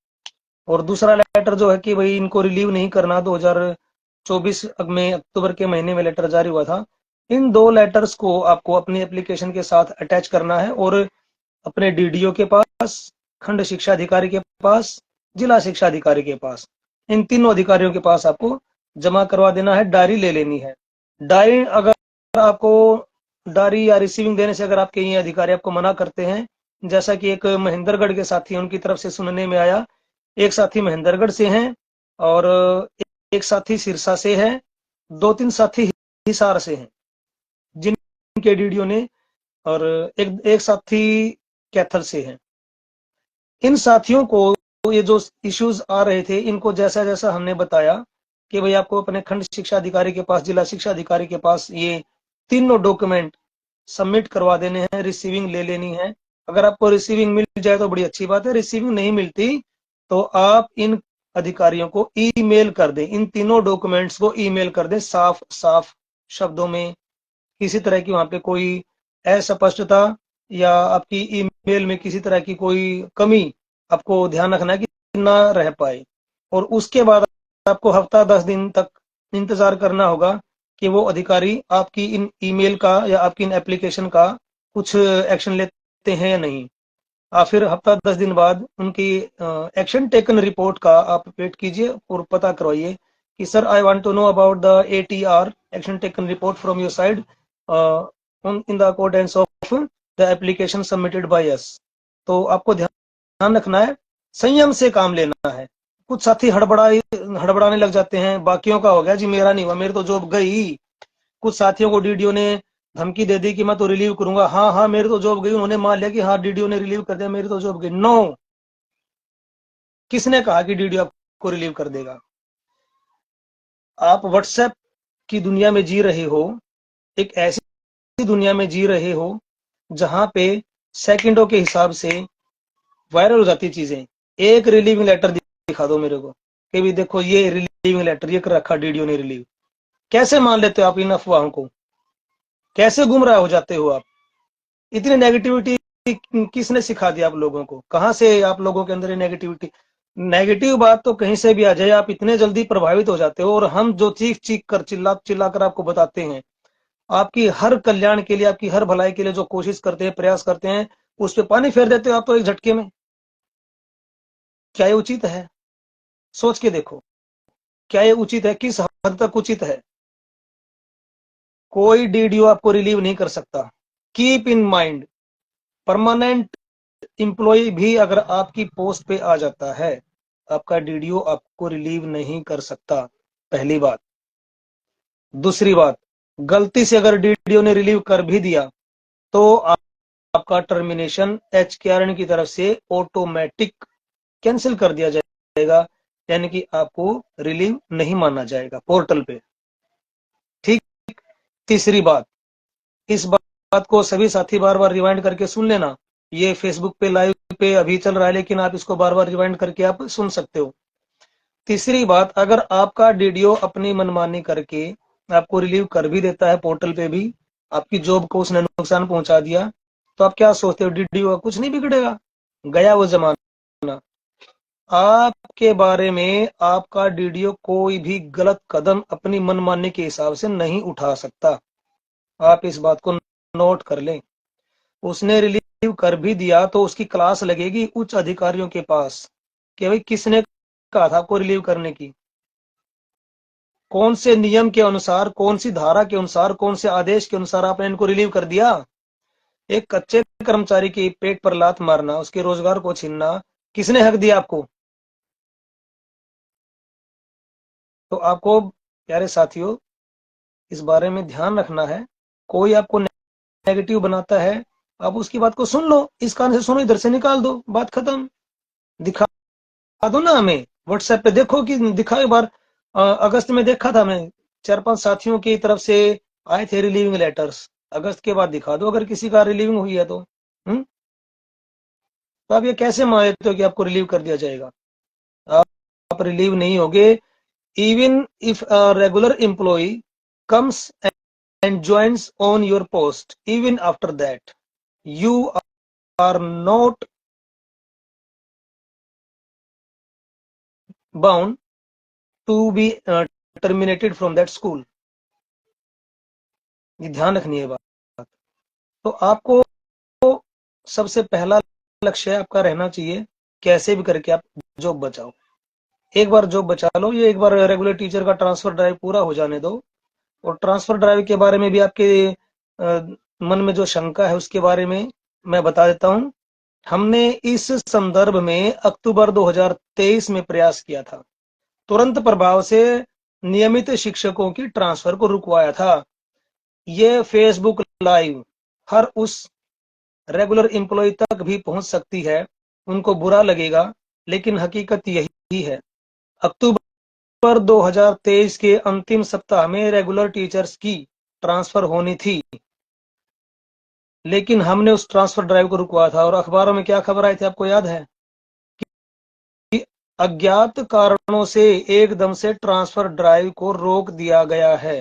और दूसरा लेटर जो है कि भाई इनको रिलीव नहीं करना, 2024 में अक्टूबर के महीने में लेटर जारी हुआ था। इन 2 लेटर्स को आपको अपनी एप्लीकेशन के साथ अटैच करना है, और अपने डीडीओ के पास, खंड शिक्षा अधिकारी के पास, जिला शिक्षा अधिकारी के पास, इन तीनों अधिकारियों के पास आपको जमा करवा देना है। डायरी ले लेनी है। डायरी अगर आपको डायरी या रिसीविंग देने से अगर आपके ये अधिकारी आपको मना करते हैं, जैसा कि एक महेंद्रगढ़ के साथी उनकी तरफ से सुनने में आया, एक साथी महेंद्रगढ़ से हैं और एक साथी सिरसा से है, 2-3 साथी हिसार से हैं जिनके डीडीओ ने, और एक साथी कैथल से हैं। इन साथियों को ये जो इश्यूज आ रहे थे, इनको जैसा जैसा हमने बताया कि भाई आपको अपने खंड शिक्षा अधिकारी के पास, जिला शिक्षा अधिकारी के पास ये तीनों डॉक्यूमेंट सबमिट करवा देने हैं, रिसीविंग ले लेनी है। अगर आपको रिसीविंग मिल जाए तो बड़ी अच्छी बात है, रिसीविंग नहीं मिलती तो आप इन अधिकारियों को ईमेल कर दें, इन तीनों डॉक्यूमेंट्स को ईमेल कर दें साफ साफ शब्दों में। किसी तरह की वहां पे कोई अस्पष्टता या आपकी ईमेल में किसी तरह की कोई कमी आपको ध्यान रखना है कि ना रह पाए। और उसके बाद आपको हफ्ता 10 दिन तक इंतजार करना होगा कि वो अधिकारी आपकी इन ईमेल का या आपकी इन एप्लीकेशन का कुछ एक्शन लेते हैं या नहीं। फिर हफ्ता 10 दिन बाद उनकी एक्शन टेकन रिपोर्ट का आप वेट कीजिए और पता करवाइए कि sir I want to know about the ATR, action taken report from your side in the accordance of the application submitted by us. तो आपको ध्यान रखना है, संयम से काम लेना है। कुछ साथी हड़बड़ाने लग जाते हैं, बाकियों का हो गया जी मेरा नहीं हुआ, मेरी तो जॉब गई। कुछ साथियों को डीडीओ ने धमकी दे दी कि मैं तो रिलीव करूंगा, हाँ हाँ मेरी तो जॉब गई, उन्होंने मान लिया कि हाँ डीडीओ ने रिलीव कर दिया, मेरी तो जॉब गई। नो, किसने कहा कि डीडीओ आपको रिलीव कर देगा? आप व्हाट्सएप की दुनिया में जी रहे हो, एक ऐसी दुनिया में जी रहे हो जहां पे सेकंडों के हिसाब से वायरल हो जाती चीजें। एक रिलीविंग लेटर दिखा दो मेरे को कि भी देखो ये रिलीविंग लेटर ये कर रखा डीडीओ ने रिलीव। कैसे मान लेते हो आप इन अफवाहों को? कैसे गुमराह हो जाते हो आप? इतनी नेगेटिविटी किसने सिखा दिया आप लोगों को? कहां से आप लोगों के अंदर ये नेगेटिविटी? नेगेटिव बात तो कहीं से भी आ जाए, आप इतने जल्दी प्रभावित हो जाते हो। और हम जो चीख चीख कर चिल्ला चिल्ला कर आपको बताते हैं, आपकी हर कल्याण के लिए, आपकी हर भलाई के लिए जो कोशिश करते हैं, प्रयास करते हैं, उस पर पानी फेर देते हो आप तो एक झटके में। क्या ये उचित है? सोच के देखो, क्या ये उचित है? किस हद तक उचित है? कोई डीडीओ आपको रिलीव नहीं कर सकता। Keep in mind, permanent employee भी अगर आपकी पोस्ट पे आ जाता है, आपका डीडीओ आपको रिलीव नहीं कर सकता, पहली बात। दूसरी बात, गलती से अगर डीडीओ ने रिलीव कर भी दिया तो आपका टर्मिनेशन एचकेआरएन की तरफ से ऑटोमेटिक कैंसिल कर दिया जाएगा, यानी कि आपको रिलीव नहीं माना जाएगा पोर्टल पे। ठीक। तीसरी बात, इस बात को सभी साथी बार बार रिवाइंड करके सुन लेना। ये फेसबुक पे लाइव पे अभी चल रहा है, लेकिन आप इसको बार बार रिवाइंड करके आप सुन सकते हो। तीसरी बात, अगर आपका डीडीओ अपनी मनमानी करके आपको रिलीव कर भी देता है पोर्टल पे भी, आपकी जॉब को उसने नुकसान पहुंचा दिया, तो आप क्या सोचते हो, डीडीओ का कुछ नहीं बिगड़ेगा, गया वो जमाना। आपके बारे में आपका डीडीओ कोई भी गलत कदम अपनी मनमानी के हिसाब से नहीं उठा सकता। आप इस बात को नोट कर लें। उसने रिलीव कर भी दिया तो उसकी क्लास लगेगी उच्च अधिकारियों के पास कि भाई किसने कहा था आपको रिलीव करने की, कौन से नियम के अनुसार, कौन सी धारा के अनुसार, कौन से आदेश के अनुसार आपने इनको रिलीव कर दिया। एक कच्चे कर्मचारी के पेट पर लात मारना, उसके रोजगार को छीनना, किसने हक दिया आपको। तो आपको प्यारे साथियों इस बारे में ध्यान रखना है। कोई आपको नेगेटिव बनाता है, आप उसकी बात को सुन लो, इस कान से सुनो, इधर से निकाल दो, बात खत्म। दिखा दो ना हमें, व्हाट्सएप पे देखो कि दिखा। एक बार अगस्त में देखा था मैं, 4-5 साथियों की तरफ से आए थे रिलीविंग लेटर्स, अगस्त के बाद दिखा दो अगर किसी का रिलीविंग हुई है तो। तो आप ये कैसे मानते हो कि आपको रिलीव कर दिया जाएगा। आप रिलीव नहीं होगे। Even if a regular employee comes and joins on your post, even after that you are not bound to be terminated from that school। ये ध्यान रखनी है बात। तो आपको सबसे पहला लक्ष्य आपका रहना चाहिए, कैसे भी करके आप जॉब बचाओ। एक बार जॉब बचा लो, ये एक बार रेगुलर टीचर का ट्रांसफर ड्राइव पूरा हो जाने दो। और ट्रांसफर ड्राइव के बारे में भी आपके मन में जो शंका है उसके बारे में मैं बता देता हूं। हमने इस संदर्भ में अक्टूबर 2023 में प्रयास किया था, तुरंत प्रभाव से नियमित शिक्षकों की ट्रांसफर को रुकवाया था। ये फेसबुक लाइव हर उस रेगुलर एम्प्लॉय तक भी पहुंच सकती है, उनको बुरा लगेगा लेकिन हकीकत यही है। अक्टूबर 2023 के अंतिम सप्ताह में रेगुलर टीचर्स की ट्रांसफर होनी थी, लेकिन हमने उस ट्रांसफर ड्राइव को रुकवाया था। और अखबारों में क्या खबर आई थी आपको याद है कि अज्ञात कारणों से एकदम से ट्रांसफर ड्राइव को रोक दिया गया है।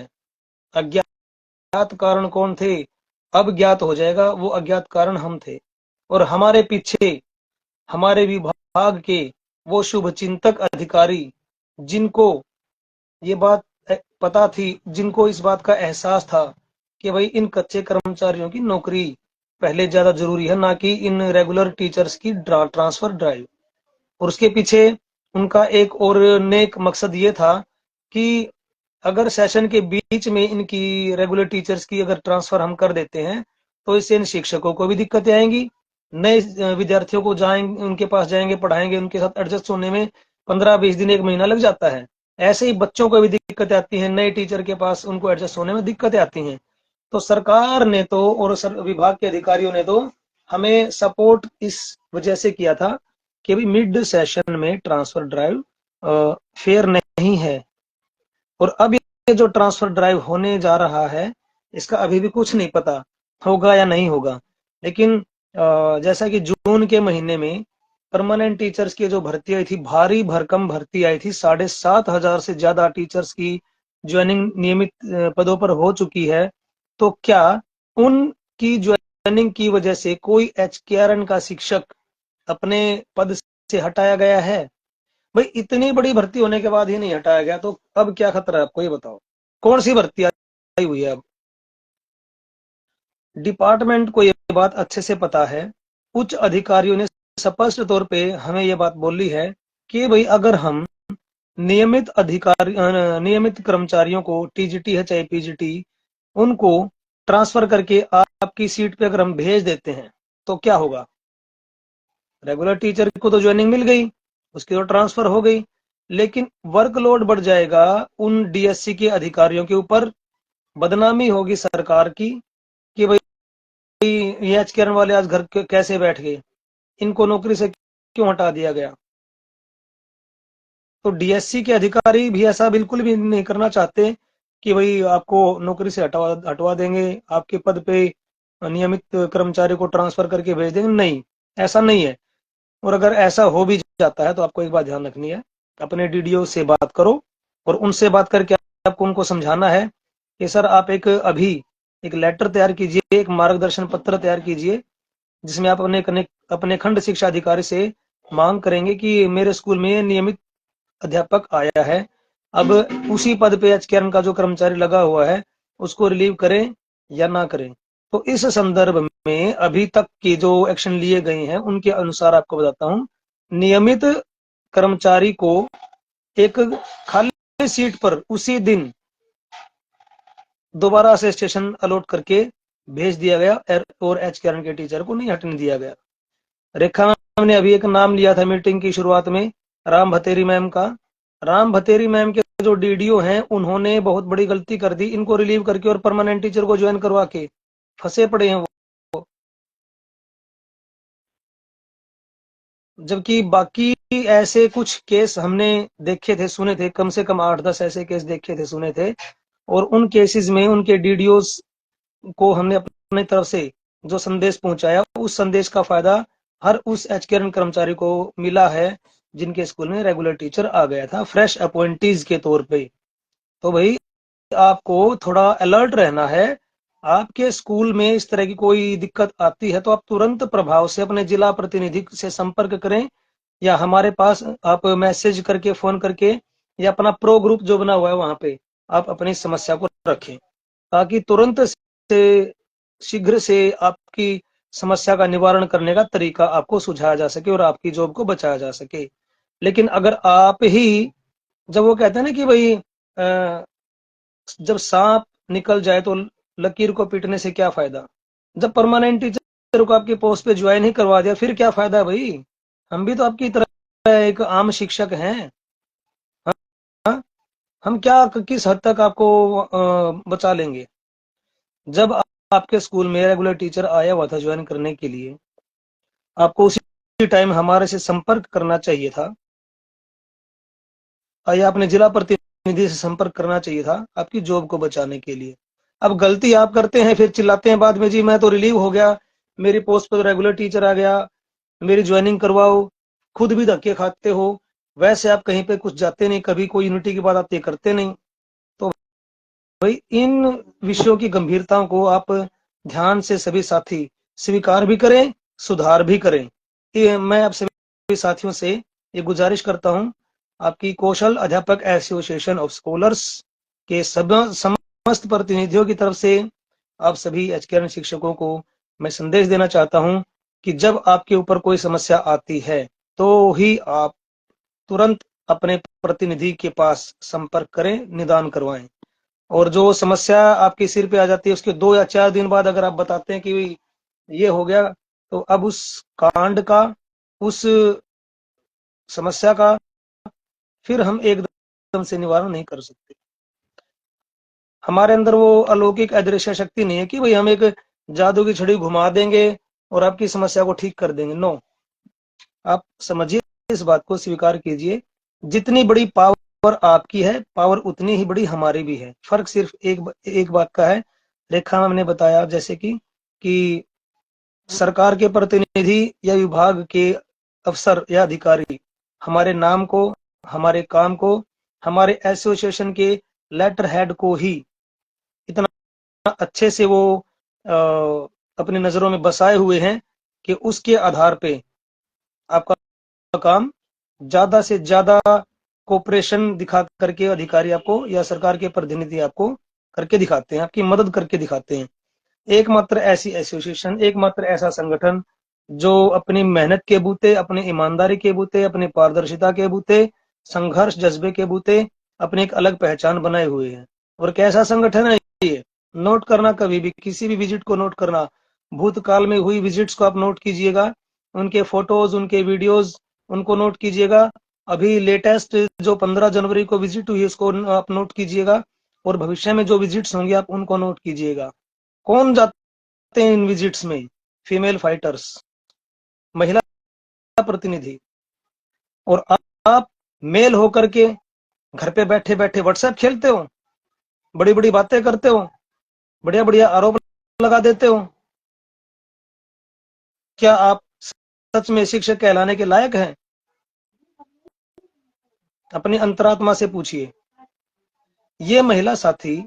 अज्ञात कारण कौन थे, अब ज्ञात हो जाएगा। वो अज्ञात कारण हम थे, और हमारे पीछे हमारे विभाग के वो शुभचिंतक अधिकारी जिनको ये बात पता थी, जिनको इस बात का एहसास था कि भाई इन कच्चे कर्मचारियों की नौकरी पहले ज्यादा जरूरी है, ना कि इन रेगुलर टीचर्स की ट्रांसफर ड्राइव। और उसके पीछे उनका एक और नेक मकसद ये था कि अगर सेशन के बीच में इनकी रेगुलर टीचर्स की अगर ट्रांसफर हम कर देते हैं तो इससे इन शिक्षकों को भी दिक्कतें आएंगी, नए विद्यार्थियों को जाएंगे, उनके पास जाएंगे, पढ़ाएंगे, उनके साथ एडजस्ट होने में 15-20 दिन, 1 महीना लग जाता है। ऐसे ही बच्चों को भी दिक्कतें आती हैं, नए टीचर के पास उनको एडजस्ट होने में दिक्कतें आती हैं। तो सरकार ने तो और विभाग के अधिकारियों ने तो हमें सपोर्ट इस वजह से किया था कि भी मिड सेशन में ट्रांसफर ड्राइव फेयर नहीं है। और अब ये जो ट्रांसफर ड्राइव होने जा रहा है इसका अभी भी कुछ नहीं पता होगा या नहीं होगा। लेकिन जैसा कि जून के महीने में परमानेंट टीचर्स की जो भर्ती आई थी, भारी भरकम भर्ती आई थी, 7,500 से ज्यादा टीचर्स की ज्वाइनिंग नियमित पदों पर हो चुकी है। तो क्या उनकी ज्वाइनिंग की वजह से कोई एचकेआरएन का शिक्षक अपने पद से हटाया गया है? भाई इतनी बड़ी भर्ती होने के बाद ही नहीं हटाया गया, तो अब क्या खतरा है आपको, ये बताओ। कौन सी भर्ती आई हुई है अब? डिपार्टमेंट को ये बात अच्छे से पता है। उच्च अधिकारियों ने स्पष्ट तौर पे हमें ये बात बोली है कि भाई अगर हम नियमित कर्मचारियों को, टीजीटी है चाहे पीजीटी, उनको ट्रांसफर करके आपकी सीट पे अगर हम भेज देते हैं तो क्या होगा? रेगुलर टीचर को तो ज्वाइनिंग मिल गई, उसकी तो ट्रांसफर हो गई, लेकिन वर्कलोड बढ़ जाएगा उन डीएससी के अधिकारियों के ऊपर। बदनामी होगी सरकार की कि भाई ये एचकेआर वाले आज घर कैसे बैठ गए, इनको नौकरी से क्यों हटा दिया गया। तो डीएससी के अधिकारी भी ऐसा बिल्कुल भी नहीं करना चाहते कि भाई आपको नौकरी से हटवा देंगे, आपके पद पे नियमित कर्मचारी को ट्रांसफर करके भेज देंगे। नहीं, ऐसा नहीं है। और अगर ऐसा हो भी जाता है तो आपको एक बात ध्यान रखनी है, अपने डीडीओ से बात करो और उनसे बात करके आपको उनको समझाना है कि सर आप एक लेटर तैयार कीजिए, एक मार्गदर्शन पत्र तैयार कीजिए, जिसमें आप अपने खंड शिक्षा अधिकारी से मांग करेंगे कि मेरे स्कूल में नियमित अध्यापक आया है, अब उसी पद पे एचकेआर का जो कर्मचारी लगा हुआ है उसको रिलीव करें या ना करें। तो इस संदर्भ में अभी तक के जो एक्शन लिए गए हैं उनके अनुसार आपको बताता हूं, नियमित कर्मचारी को एक खाली सीट पर उसी दिन दोबारा से स्टेशन अलॉट करके भेज दिया गया और एचकेआर के टीचर को नहीं हटने दिया गया। रेखा मैम ने अभी एक नाम लिया था मीटिंग की शुरुआत में, राम भतेरी मैम का। राम भतेरी मैम के जो डीडीओ हैं उन्होंने बहुत बड़ी गलती कर दी, इनको रिलीव करके और परमानेंट टीचर को ज्वाइन करवा के फंसे पड़े हैं वो। जबकि बाकी ऐसे कुछ केस हमने देखे थे, सुने थे, कम से कम 8-10 ऐसे केस देखे थे, सुने थे, और उन केसेस में उनके डीडीओ को हमने अपनी तरफ से जो संदेश पहुंचाया, उस संदेश का फायदा हर उस एचकेआर कर्मचारी को मिला है जिनके स्कूल में रेगुलर टीचर आ गया था फ्रेश अपॉइंटीज के तौर पे। तो भाई आपको थोड़ा अलर्ट रहना है। आपके स्कूल में इस तरह की कोई दिक्कत आती है तो आप तुरंत प्रभाव से अपने जिला प्रतिनिधि से संपर्क करें, या हमारे पास आप मैसेज करके, फोन करके, या अपना प्रो ग्रुप जो बना हुआ है वहां पे आप अपनी समस्या को रखें, ताकि तुरंत से शीघ्र से आपकी समस्या का निवारण करने का तरीका आपको सुझाया जा सके और आपकी जॉब को बचाया जा सके। लेकिन अगर आप ही, जब वो कहते हैं ना कि भाई जब सांप निकल जाए तो लकीर को पीटने से क्या फायदा, जब परमानेंट टीचर को आपके पोस्ट पे ज्वाइन ही करवा दिया फिर क्या फायदा भाई। हम भी तो आपकी तरह एक आम शिक्षक हैं। हाँ? हम क्या किस हद तक आपको बचा लेंगे। जब आपके स्कूल में रेगुलर टीचर आया हुआ था ज्वाइन करने के लिए, आपको उसी टाइम हमारे से संपर्क करना चाहिए था, या अपने जिला प्रतिनिधि से संपर्क करना चाहिए था आपकी जॉब को बचाने के लिए। अब गलती आप करते हैं, फिर चिल्लाते हैं बाद में, जी मैं तो रिलीव हो गया, मेरी पोस्ट पर रेगुलर टीचर आ गया, मेरी ज्वाइनिंग करवाओ। खुद भी धक्के खाते हो, वैसे आप कहीं पे कुछ जाते नहीं, कभी कोई यूनिटी की बात आती है करते नहीं। तो भाई इन विषयों की गंभीरताओं को आप ध्यान से सभी साथी स्वीकार भी करें, सुधार भी करें। ये मैं आप सभी साथियों से ये गुजारिश करता हूं। आपकी कौशल अध्यापक एसोसिएशन ऑफ स्कॉलर्स के समस्त प्रतिनिधियों की तरफ से आप सभी एचकेआर शिक्षकों को मैं संदेश देना चाहता हूं कि जब आपके ऊपर कोई समस्या आती है तो ही आप तुरंत अपने प्रतिनिधि के पास संपर्क करें, निदान करवाएं। और जो समस्या आपके सिर पे आ जाती है उसके 2 या 4 दिन बाद अगर आप बताते हैं कि ये हो गया, तो अब उस कांड का, उस समस्या का फिर हम एकदम से निवारण नहीं कर सकते। हमारे अंदर वो अलौकिक अदृश्य शक्ति नहीं है कि भाई हम एक जादू की छड़ी घुमा देंगे और आपकी समस्या को ठीक कर देंगे। नो, आप समझिए, इस बात को स्वीकार कीजिए, जितनी बड़ी पावर आपकी है, पावर उतनी ही बड़ी हमारी भी है। फर्क सिर्फ एक बात का है। रेखा मैम ने बताया जैसे कि सरकार के प्रतिनिधि या विभाग के अफसर या अधिकारी हमारे नाम को, हमारे काम को, हमारे एसोसिएशन के लेटर हेड को ही इतना अच्छे से वो अपनी नजरों में बसाए हुए हैं कि उसके आधार पे आपका काम ज्यादा से ज्यादा कोऑपरेशन दिखा करके अधिकारी आपको या सरकार के प्रतिनिधि आपको करके दिखाते हैं, आपकी मदद करके दिखाते हैं। एकमात्र ऐसी एसोसिएशन, एकमात्र ऐसा संगठन जो अपनी मेहनत के बूते, अपनी ईमानदारी के बूते, अपनी पारदर्शिता के बूते, संघर्ष जज्बे के बूते अपनी एक अलग पहचान बनाए हुए हैं। और कैसा संगठन है ये? नोट करना, कभी भी किसी भी विजिट को नोट करना, भूतकाल में हुई विजिट्स को आप नोट कीजिएगा, उनके फोटोज, उनके वीडियोज, उनको नोट कीजिएगा। अभी लेटेस्ट जो 15 जनवरी को विजिट हुई उसको आप नोट कीजिएगा, और भविष्य में जो विजिट्स होंगे आप उनको नोट कीजिएगा। कौन जाते हैं इन विजिट्स में? फीमेल फाइटर्स, महिला प्रतिनिधि। और आप मेल होकर के घर पे बैठे बैठे व्हाट्सएप खेलते हो, बड़ी बड़ी बातें करते हो, बढ़िया बढ़िया आरोप लगा देते हो। क्या आप सच में शिक्षक कहलाने के लायक हैं? अपनी अंतरात्मा से पूछिए। ये महिला साथी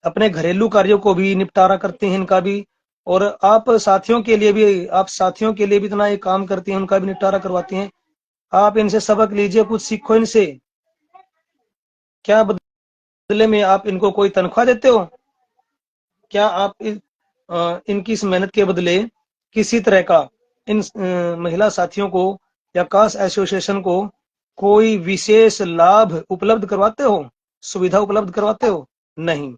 अपने घरेलू कार्यों को भी निपटारा करती हैं, इनका भी, और आप साथियों के लिए भी इतना ये काम करती हैं, उनका भी निपटारा करवाती हैं। आप इनसे सबक लीजिए, कुछ सीखो इनसे। क्या बदले में आप इनको कोई तनख्वाह देते हो? क्या आप इनकी इस मेहनत के बदले किसी तरह का इन महिला साथियों को या कास्ट एसोसिएशन को कोई विशेष लाभ उपलब्ध करवाते हो, सुविधा उपलब्ध करवाते हो? नहीं।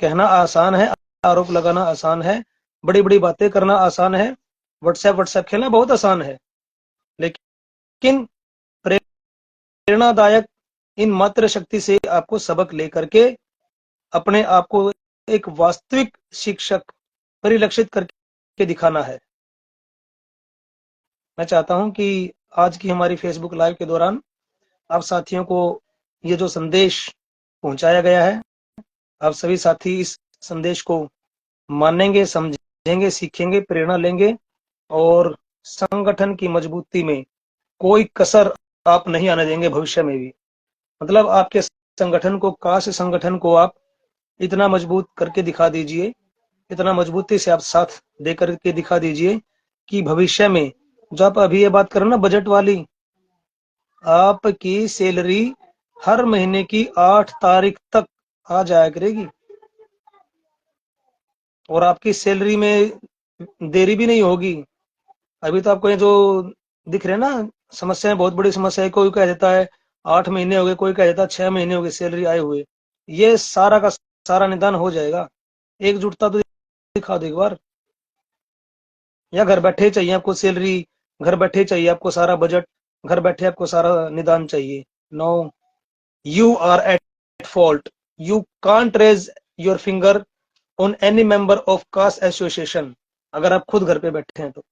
कहना आसान है, आरोप लगाना आसान है, बड़ी बड़ी बातें करना आसान है, व्हाट्सएप खेलना बहुत आसान है, लेकिन प्रेरणादायक इन मात्र शक्ति से आपको सबक लेकर के अपने आप को एक वास्तविक शिक्षक परिलक्षित करके दिखाना है। मैं चाहता हूं कि आज की हमारी फेसबुक लाइव के दौरान आप साथियों को ये जो संदेश पहुंचाया गया है, आप सभी साथी इस संदेश को मानेंगे, समझेंगे, सीखेंगे, प्रेरणा लेंगे, और संगठन की मजबूती में कोई कसर आप नहीं आने देंगे भविष्य में भी। मतलब आपके संगठन को, काश संगठन को आप इतना मजबूत करके दिखा दीजिए, इतना मजबूती से आप साथ दे करके दिखा दीजिए कि भविष्य में, जो आप अभी ये बात करो ना बजट वाली, आपकी सैलरी हर महीने की 8 तारीख तक आ जाया करेगी, और आपकी सैलरी में देरी भी नहीं होगी। अभी तो आपको ये जो दिख रहे हैं ना समस्याएं, बहुत बड़ी समस्या है। कोई कह देता है 8 महीने हो गए, कोई कह देता है 6 महीने हो गए सैलरी आए हुए। ये सारा का सारा निदान हो जाएगा। एकजुटता तो दिखा दो एक बार। या घर बैठे चाहिए आपको सैलरी, घर बैठे चाहिए आपको सारा बजट, घर बैठे आपको सारा निदान चाहिए? No, you are at fault. You can't raise your finger on any member of caste association, अगर आप खुद घर पे बैठे हैं तो।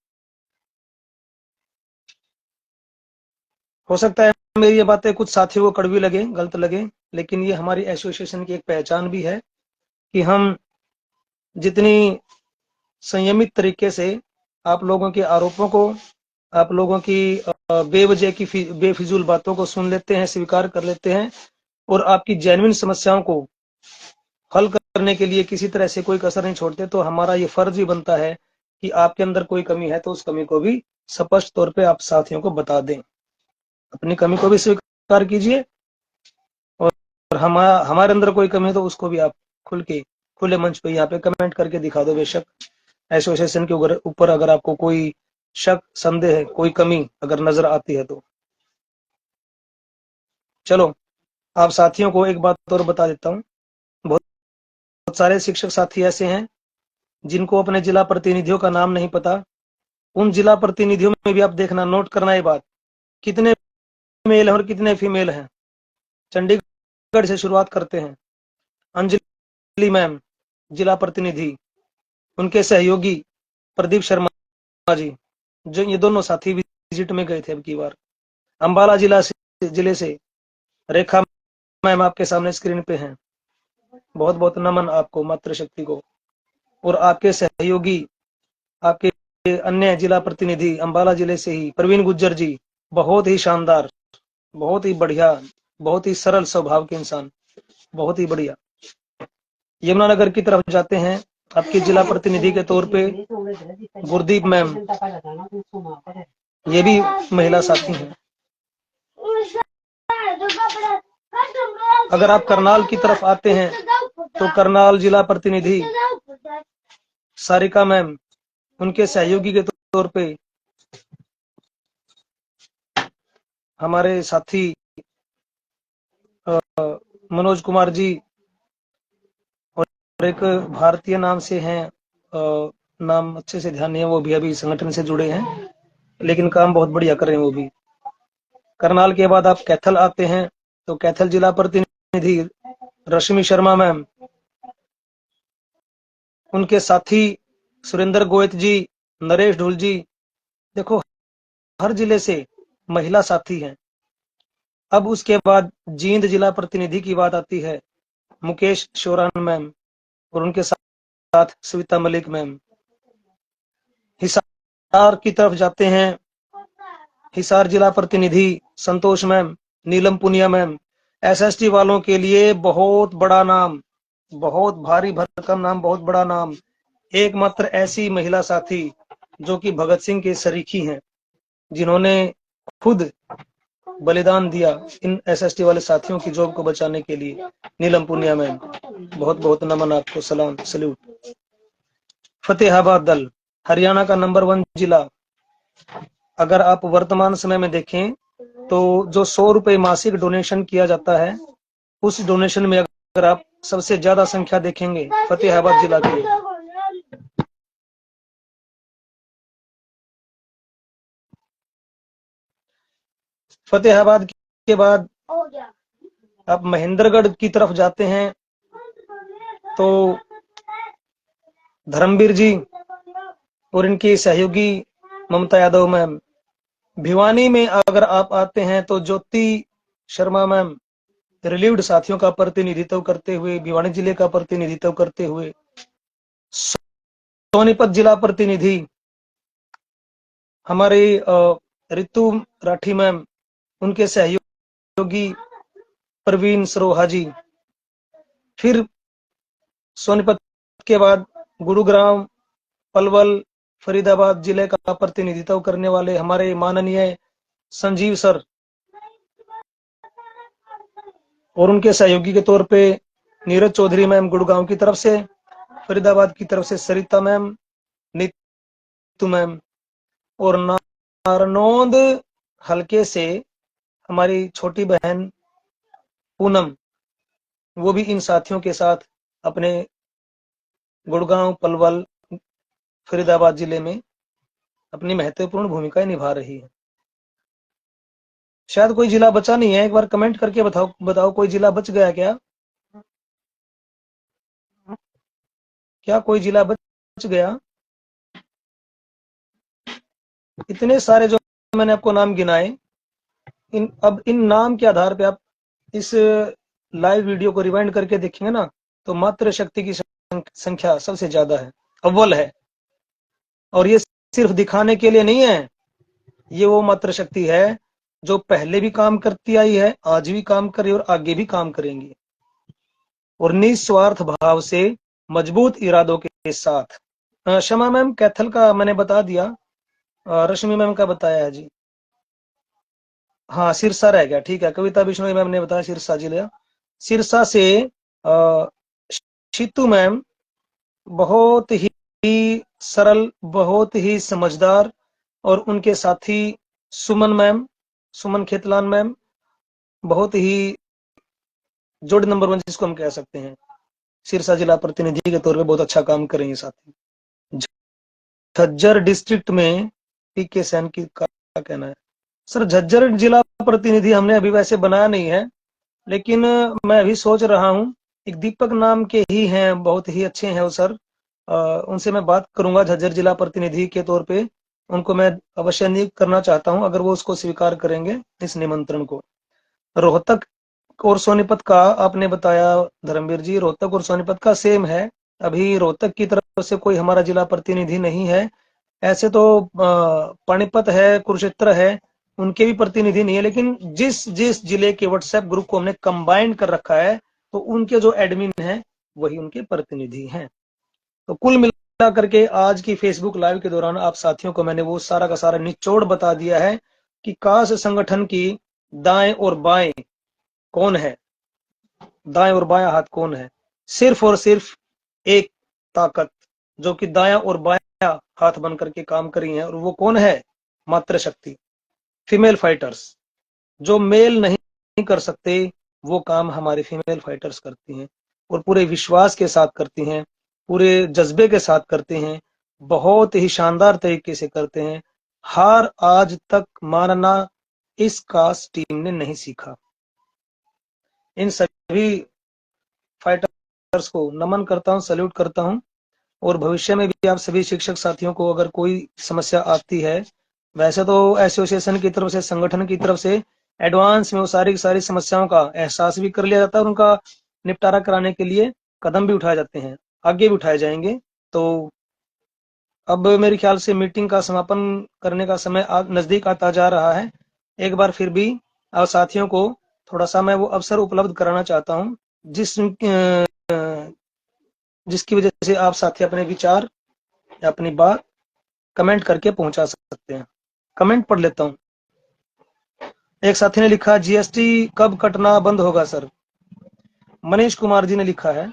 हो सकता है मेरी ये बातें कुछ साथियों को कड़वी लगे, गलत लगे, लेकिन ये हमारी एसोसिएशन की एक पहचान भी है कि हम जितनी संयमित तरीके से आप लोगों के आरोपों को, आप लोगों की बेवजह की बेफिजूल बातों को सुन लेते हैं, स्वीकार कर लेते हैं, और आपकी जेन्युइन समस्याओं को हल करने के लिए किसी तरह से कोई कसर नहीं छोड़ते, तो हमारा ये फर्ज भी बनता है कि आपके अंदर कोई कमी है तो उस कमी को भी स्पष्ट तौर पे आप साथियों को बता दें। अपनी कमी को भी स्वीकार कीजिए, और हमारे अंदर कोई कमी है तो उसको भी आप खुल के, खुले मंच पे यहाँ पे कमेंट करके दिखा दो। बेशक एसोसिएशन के ऊपर अगर आपको कोई शक, संदेह, कोई कमी अगर नजर आती है तो। चलो, आप साथियों को एक बात और बता देता हूँ। बहुत सारे शिक्षक साथी ऐसे हैं जिनको अपने जिला प्रतिनिधियों का नाम नहीं पता। उन जिला प्रतिनिधियों में भी आप देखना, नोट करना ये बात, कितने मेल हैं और कितने फीमेल हैं। चंडीगढ़ से शुरुआत करते हैं। अंजलि मैम जिला प्रतिनिधि, उनके सहयोगी प्रदीप शर्मा जी, जो ये दोनों साथी विजिट में गए थे अब की बार। अंबाला जिले से रेखा मैम आपके सामने स्क्रीन पे हैं। बहुत बहुत नमन आपको, मातृशक्ति को। और आपके सहयोगी, आपके अन्य जिला प्रतिनिधि अंबाला जिले से ही प्रवीण गुज्जर जी, बहुत ही शानदार, बहुत ही बढ़िया, बहुत ही सरल स्वभाव के इंसान, बहुत ही बढ़िया। यमुनानगर की तरफ जाते हैं, आपकी जिला प्रतिनिधि के तौर पे गुरदीप मैम, ये भी महिला साथी हैं। अगर आप करनाल की तरफ आते हैं तो करनाल जिला प्रतिनिधि सारिका मैम, उनके सहयोगी के तौर पे हमारे साथी मनोज कुमार जी, एक भारतीय नाम से हैं, नाम अच्छे से ध्यान नहीं है, वो भी अभी संगठन से जुड़े हैं, लेकिन काम बहुत बढ़िया कर रहे हैं वो भी। करनाल के बाद आप कैथल आते हैं तो कैथल जिला प्रतिनिधि रश्मि शर्मा मैम, उनके साथी सुरेंद्र गोयत जी, नरेश ढुल जी, देखो हर जिले से महिला साथी हैं। अब उसके बाद जींद जिला प्रतिनिधि की बात आती है, मुकेश शोरान मैम और उनके साथ सविता मलिक मैम। हिसार की तरफ जाते हैं, हिसार जिला प्रतिनिधि संतोष मैम, नीलम पुनिया मैम। एसएसटी वालों के लिए बहुत बड़ा नाम, बहुत भारी भरकम नाम, बहुत बड़ा नाम, एकमात्र ऐसी महिला साथी जो कि भगत सिंह के सरीखी हैं, जिन्होंने खुद बलिदान दिया इन एसएसटी वाले साथियों की जॉब को बचाने के लिए। नीलम पुनिया मैम, बहुत बहुत नमन आपको, सलाम, सल्यूट। फतेहाबाद दल, हरियाणा का नंबर 1 जिला। अगर आप वर्तमान समय में देखें तो जो 100 रुपए मासिक डोनेशन किया जाता है, उस डोनेशन में अगर आप सबसे ज्यादा संख्या देखेंगे फतेहाबाद जिला की। फतेहाबाद के बाद आप महेंद्रगढ़ की तरफ जाते हैं तो धर्मवीर जी और इनकी सहयोगी ममता यादव मैम। भिवानी में अगर आप आते हैं तो ज्योति शर्मा मैम, रिलीव्ड साथियों का प्रतिनिधित्व करते हुए, भिवानी जिले का प्रतिनिधित्व करते हुए। सोनीपत जिला प्रतिनिधि हमारे रितु राठी मैम, उनके सहयोगी प्रवीण सरोहा जी। फिर सोनीपत के बाद गुरुग्राम, पलवल, फरीदाबाद जिले का प्रतिनिधित्व करने वाले हमारे माननीय संजीव सर और उनके सहयोगी के तौर पे नीरज चौधरी मैम गुड़गांव की तरफ से, फरीदाबाद की तरफ से सरिता मैम, नीतू मैम, और नारनौंद हल्के से हमारी छोटी बहन पूनम, वो भी इन साथियों के साथ अपने गुड़गांव, पलवल, फरीदाबाद जिले में अपनी महत्वपूर्ण भूमिकाएं निभा रही है। शायद कोई जिला बचा नहीं है, एक बार कमेंट करके बताओ कोई जिला बच गया क्या? क्या कोई जिला बच गया? इतने सारे जो मैंने आपको नाम गिनाए, अब इन नाम के आधार पे आप इस लाइव वीडियो को रिवाइंड करके देखेंगे ना, तो मातृ शक्ति की संख्या सबसे ज्यादा है, अव्वल है। और ये सिर्फ दिखाने के लिए नहीं है, ये वो मातृ शक्ति है जो पहले भी काम करती आई है, आज भी काम कर रही है और आगे भी काम करेंगी, और निस्वार्थ भाव से मजबूत इरादों के साथ। शमा मैम कैथल का मैंने बता दिया, रश्मि मैम का बताया है जी। हाँ सिरसा रह गया, ठीक है, कविता बिश्नोई मैम ने बताया सिरसा जिला। सिरसा से शीतू मैम, बहुत ही सरल, बहुत ही समझदार, और उनके साथी सुमन मैम, सुमन खेतलान मैम, बहुत ही जोड़ी नंबर 1 जिसको हम कह सकते हैं, सिरसा जिला प्रतिनिधि के तौर पे बहुत अच्छा काम करेंगे साथी। झज्जर डिस्ट्रिक्ट में पीके सैन की का कहना है। सर झज्जर जिला प्रतिनिधि हमने अभी वैसे बनाया नहीं है, लेकिन मैं अभी सोच रहा हूँ, एक दीपक नाम के ही हैं, बहुत ही अच्छे हैं वो सर, उनसे मैं बात करूंगा झज्जर जिला प्रतिनिधि के तौर पे, उनको मैं अवश्य नियुक्त करना चाहता हूं अगर वो उसको स्वीकार करेंगे इस निमंत्रण को। रोहतक और सोनीपत का आपने बताया धर्मवीर जी, रोहतक और सोनीपत का सेम है। अभी रोहतक की तरफ से कोई हमारा जिला प्रतिनिधि नहीं है, ऐसे तो पानीपत है, कुरुक्षेत्र है, उनके भी प्रतिनिधि नहीं है, लेकिन जिस जिस जिले के व्हाट्सएप ग्रुप को हमने कंबाइन कर रखा है, तो उनके जो एडमिन है वही उनके प्रतिनिधि हैं। तो कुल मिला करके आज की फेसबुक लाइव के दौरान आप साथियों को मैंने वो सारा का सारा निचोड़ बता दिया है कि कास संगठन की दाएं और बाएं कौन है, दाएं और बायां हाथ कौन है। सिर्फ और सिर्फ एक ताकत जो कि दायां और बायां हाथ बन करके काम कर रही है, और वो कौन है? मातृ शक्ति, फीमेल फाइटर्स। जो मेल नहीं कर सकते वो काम हमारे फीमेल फाइटर्स करती हैं। और पूरे विश्वास के साथ करती हैं, पूरे जज्बे के साथ करते हैं, बहुत ही शानदार तरीके से करते हैं। हार आज तक मानना इस कास्ट टीम ने नहीं सीखा। इन सभी फाइटर्स को नमन करता हूं, सैल्यूट करता हूं। और भविष्य में भी आप सभी शिक्षक साथियों को अगर कोई समस्या आती है, वैसे तो एसोसिएशन की तरफ से, संगठन की तरफ से एडवांस में वो सारी की सारी समस्याओं का एहसास भी कर लिया जाता है और उनका निपटारा कराने के लिए कदम भी उठाए जाते हैं, आगे भी उठाए जाएंगे। तो अब मेरे ख्याल से मीटिंग का समापन करने का समय नजदीक आता जा रहा है। एक बार फिर भी आप साथियों को थोड़ा सा मैं वो अवसर उपलब्ध कराना चाहता हूँ, जिसकी वजह से आप साथी अपने विचार या अपनी बात कमेंट करके पहुंचा सकते हैं। कमेंट पढ़ लेता हूँ। एक साथी ने लिखा, जीएसटी कब कटना बंद होगा सर? मनीष कुमार जी ने लिखा है।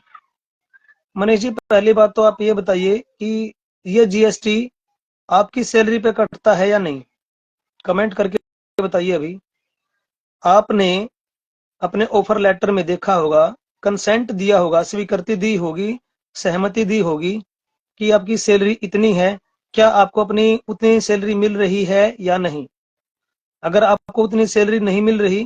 मनीष जी, पहली बात तो आप ये बताइए कि ये जीएसटी आपकी सैलरी पे कटता है या नहीं? कमेंट करके बताइए। अभी आपने अपने ऑफर लेटर में देखा होगा, कंसेंट दिया होगा, स्वीकृति दी होगी, सहमति दी होगी कि आपकी सैलरी इतनी है। क्या आपको अपनी उतनी सैलरी मिल रही है या नहीं? अगर आपको उतनी सैलरी नहीं मिल रही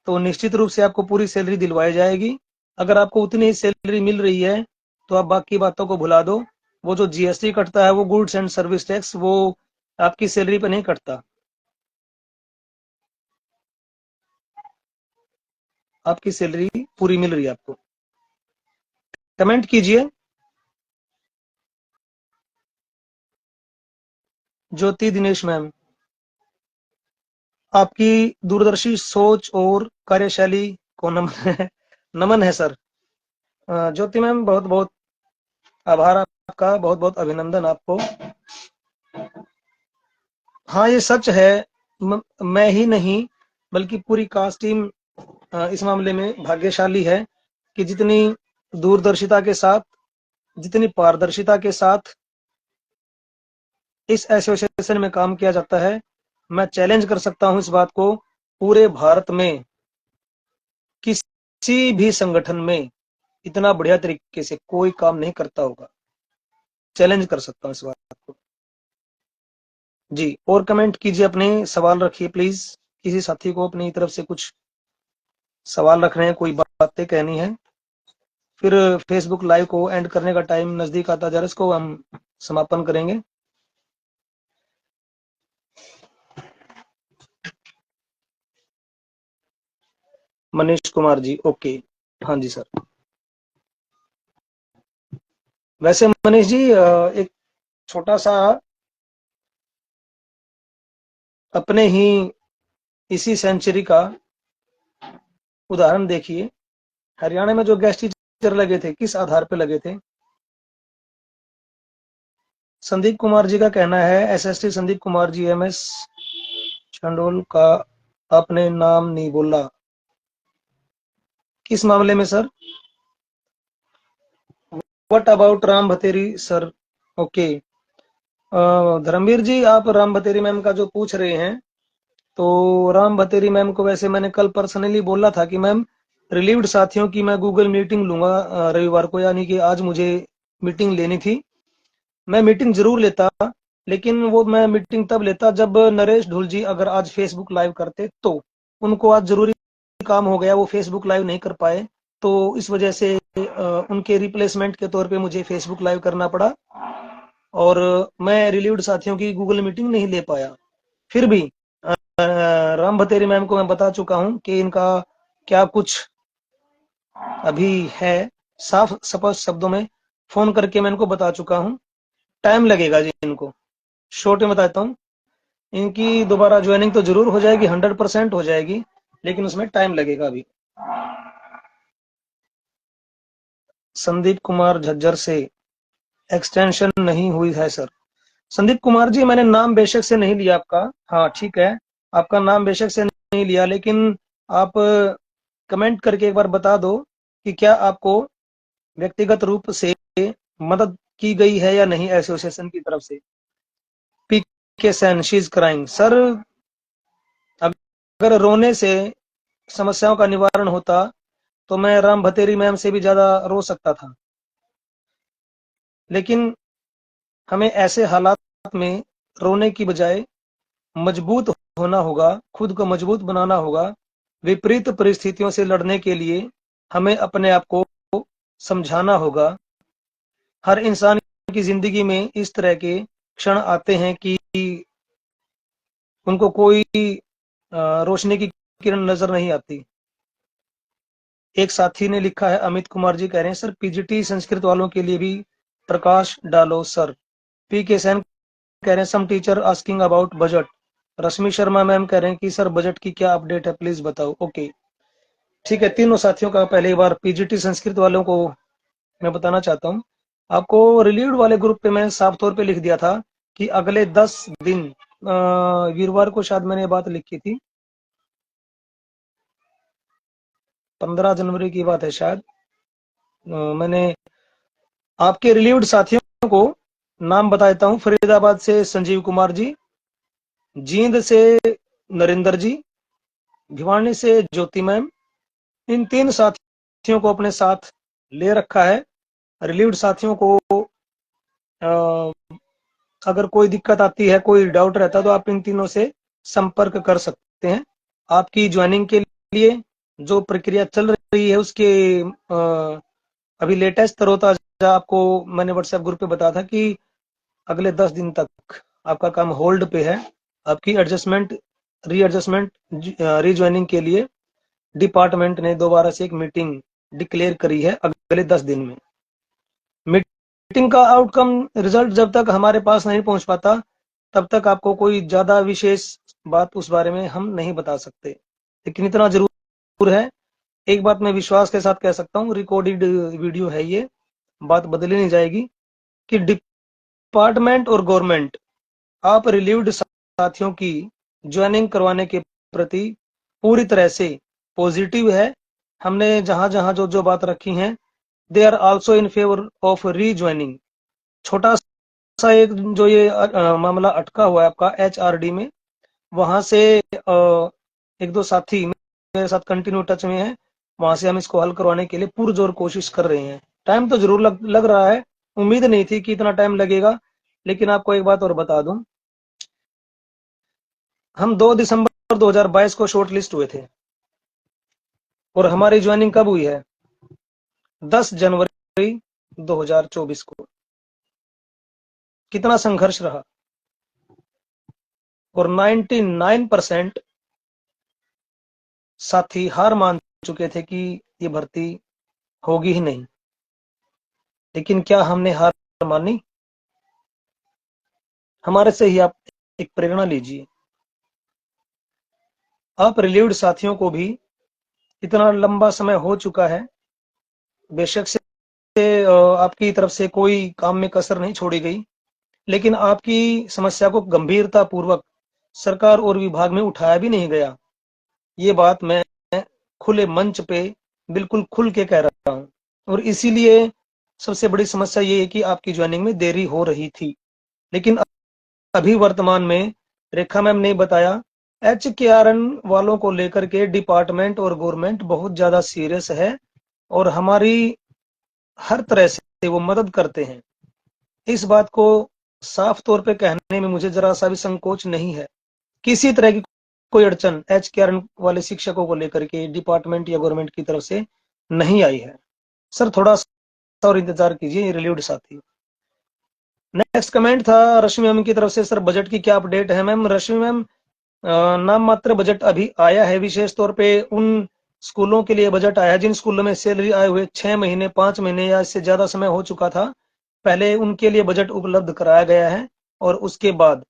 तो निश्चित रूप से आपको पूरी सैलरी दिलवाई जाएगी। अगर आपको उतनी सैलरी मिल रही है तो आप बाकी बातों को भुला दो। वो जो जीएसटी कटता है, वो गुड्स एंड सर्विस टैक्स, वो आपकी सैलरी पे नहीं कटता। आपकी सैलरी पूरी मिल रही है आपको। कमेंट कीजिए। ज्योति दिनेश मैम, आपकी दूरदर्शी सोच और कार्यशैली को नमन है। नमन है सर। ज्योति मैम, बहुत बहुत आभार आपका, बहुत बहुत अभिनंदन आपको। हाँ, ये सच है। मैं ही नहीं बल्कि पूरी कास्ट टीम इस मामले में भाग्यशाली है कि जितनी दूरदर्शिता के साथ, जितनी पारदर्शिता के साथ इस एसोसिएशन में काम किया जाता है। मैं चैलेंज कर सकता हूं इस बात को, पूरे भारत में किसी भी संगठन में इतना बढ़िया तरीके से कोई काम नहीं करता होगा। चैलेंज कर सकता हूं इस बात को। जी, और कमेंट कीजिए, अपने सवाल रखिए प्लीज। किसी साथी को अपनी तरफ से कुछ सवाल रखने हैं, कोई बातें कहनी है। फिर फेसबुक लाइव को एंड करने का टाइम नजदीक आता जा रहा है, इसको हम समापन करेंगे। मनीष कुमार जी, ओके। हाँ जी सर। वैसे मनीष जी, एक छोटा सा अपने ही इसी सेंचुरी का उदाहरण देखिए। हरियाणा में जो गेस्ट टीचर लगे थे, किस आधार पे लगे थे? संदीप कुमार जी का कहना है, एसएसटी संदीप कुमार जी, एमएस चंडोल का आपने नाम नहीं बोला। किस मामले में sir? What about Ram Bhateri sir? Okay. Dharmveer ji, आप राम भतेरी मैम का जो पूछ रहे हैं, तो राम भतेरी मैम को वैसे मैंने कल पर्सनली बोला था कि मैम, रिलीव्ड साथियों की मैं गूगल मीटिंग लूंगा रविवार को, यानी कि आज मुझे मीटिंग लेनी थी। मैं मीटिंग जरूर लेता, लेकिन वो मैं मीटिंग तब लेता जब नरेश ढुल जी अगर आज फेसबुक लाइव करते। तो उनको आज जरूरी काम हो गया, वो फेसबुक लाइव नहीं कर पाए, तो इस वजह से उनके रिप्लेसमेंट के तौर पे मुझे फेसबुक लाइव करना पड़ा और मैं रिलीव्ड साथियों की गूगल मीटिंग नहीं ले पाया। फिर भी राम भतेरी मैम को मैं बता चुका हूं कि इनका क्या कुछ अभी है। साफ स्पष्ट शब्दों में फोन करके मैं इनको बता चुका हूं। टाइम लगेगा जी इनको। शॉर्ट में बताता हूं, इनकी दोबारा ज्वाइनिंग तो जरूर हो जाएगी, 100% हो जाएगी, लेकिन उसमें टाइम लगेगा अभी। संदीप कुमार झज्जर से, एक्सटेंशन नहीं हुई है सर। संदीप कुमार जी, मैंने नाम बेशक से नहीं लिया आपका। हाँ ठीक है, आपका नाम बेशक से नहीं लिया, लेकिन आप कमेंट करके एक बार बता दो कि क्या आपको व्यक्तिगत रूप से मदद की गई है या नहीं एसोसिएशन की तरफ से। P K Sain, she is crying. Sir, अगर रोने से समस्याओं का निवारण होता तो मैं राम भतेरी मैम से भी ज्यादा रो सकता था। लेकिन हमें ऐसे हालात में रोने की बजाय मजबूत होना होगा, खुद को मजबूत बनाना होगा। विपरीत परिस्थितियों से लड़ने के लिए हमें अपने आप को समझाना होगा। हर इंसान की जिंदगी में इस तरह के क्षण आते हैं कि उनको कोई रोशनी की किरण नजर नहीं आती। एक साथी ने लिखा है, अमित कुमार जी कह रहे हैं, सर पीजीटी संस्कृत वालों के लिए भी प्रकाश डालो सर। पी के सैन कह रहे हैं, some teacher asking about budget. Rashmi Sharma ma'am कह रहे हैं कि सर बजट की क्या अपडेट है, प्लीज बताओ। ओके, ठीक है। तीनों साथियों का पहले बार पीजीटी संस्कृत वालों को मैं बताना चाहता हूँ। आपको रिलीव्ड वाले ग्रुप पे मैं साफ तौर पे लिख दिया था कि अगले 10 दिन, वीरवार को शायद मैंने बात लिखी थी, 15 जनवरी की बात है शायद। मैंने आपके रिलीव्ड साथियों को नाम बता देता हूँ। फरीदाबाद से संजीव कुमार जी, जींद से नरेंद्र जी, भिवानी से ज्योति मैम। इन 3 साथियों को अपने साथ ले रखा है। रिलीव्ड साथियों को अगर कोई दिक्कत आती है, कोई डाउट रहता है, तो आप इन तीनों से संपर्क कर सकते हैं। आपकी ज्वाइनिंग के लिए जो प्रक्रिया चल रही है उसके अभी लेटेस्ट तरोताजा आपको मैंने व्हाट्सएप ग्रुप पे बताया था कि अगले 10 दिन तक आपका काम होल्ड पे है। आपकी एडजस्टमेंट, रीएडजस्टमेंट, रीज्वाइनिंग के लिए डिपार्टमेंट ने दोबारा से एक मीटिंग डिक्लेयर करी है अगले 10 दिन में। मीटिंग का आउटकम, रिजल्ट जब तक हमारे पास नहीं पहुंच पाता तब तक आपको कोई ज्यादा विशेष बात उस बारे में हम नहीं बता सकते। लेकिन इतना जरूर है, एक बात मैं विश्वास के साथ कह सकता हूँ, रिकॉर्डेड वीडियो है ये, बात बदली नहीं जाएगी, कि डिपार्टमेंट और गवर्नमेंट आप रिलीव्ड साथियों की ज्वाइनिंग करवाने के प्रति पूरी तरह से पॉजिटिव है। हमने जहां जहां जो जो बात रखी हैं, they are also in favour of rejoining. छोटा सा एक जो ये मामला अटका हुआ है आपका एचआरडी में, वहां से एक दो साथी मेरे साथ कंटिन्यू टच में है, वहां से हम इसको हल करवाने के लिए पुरजोर कोशिश कर रहे हैं। टाइम तो जरूर लग रहा है, उम्मीद नहीं थी कि इतना टाइम लगेगा। लेकिन आपको एक बात और बता दूं, हम 2 दिसंबर 2022 को शॉर्ट लिस्ट हुए थे और हमारी ज्वाइनिंग कब हुई है? 10 जनवरी 2024 को। कितना संघर्ष रहा, और 99% साथी हार मान चुके थे कि ये भर्ती होगी ही नहीं। लेकिन क्या हमने हार मानी? हमारे से ही आप एक प्रेरणा लीजिए। आप रिलीव्ड साथियों को भी इतना लंबा समय हो चुका है, बेशक से आपकी तरफ से कोई काम में कसर नहीं छोड़ी गई, लेकिन आपकी समस्या को गंभीरता पूर्वक सरकार और विभाग में उठाया भी नहीं गया। ये बात मैं खुले मंच पे बिल्कुल खुल के कह रहा हूं। और इसीलिए सबसे बड़ी समस्या ये है कि आपकी ज्वाइनिंग में देरी हो रही थी। लेकिन अभी वर्तमान में रेखा मैम ने बताया, HKRN वालों को लेकर के डिपार्टमेंट और गवर्नमेंट बहुत ज्यादा सीरियस है और हमारी हर तरह से वो मदद करते हैं। इस बात को साफ तौर पे कहने में मुझे जरा सा भी संकोच नहीं है। किसी तरह की कोई अड़चन HKRN वाले शिक्षकों को लेकर के डिपार्टमेंट या गवर्नमेंट की तरफ से नहीं आई है। सर थोड़ा सा और इंतजार कीजिए, रिलीव्ड साथी। नेक्स्ट कमेंट था रश्मि मैम की तरफ से, सर बजट की क्या अपडेट है? मैम रश्मि मैम, नाम मात्र बजट अभी आया है। विशेष तौर पे उन स्कूलों के लिए बजट आया है जिन स्कूलों में सैलरी आए हुए 6 महीने, 5 महीने या इससे ज्यादा समय हो चुका था, पहले उनके लिए बजट उपलब्ध कराया गया है। और उसके बाद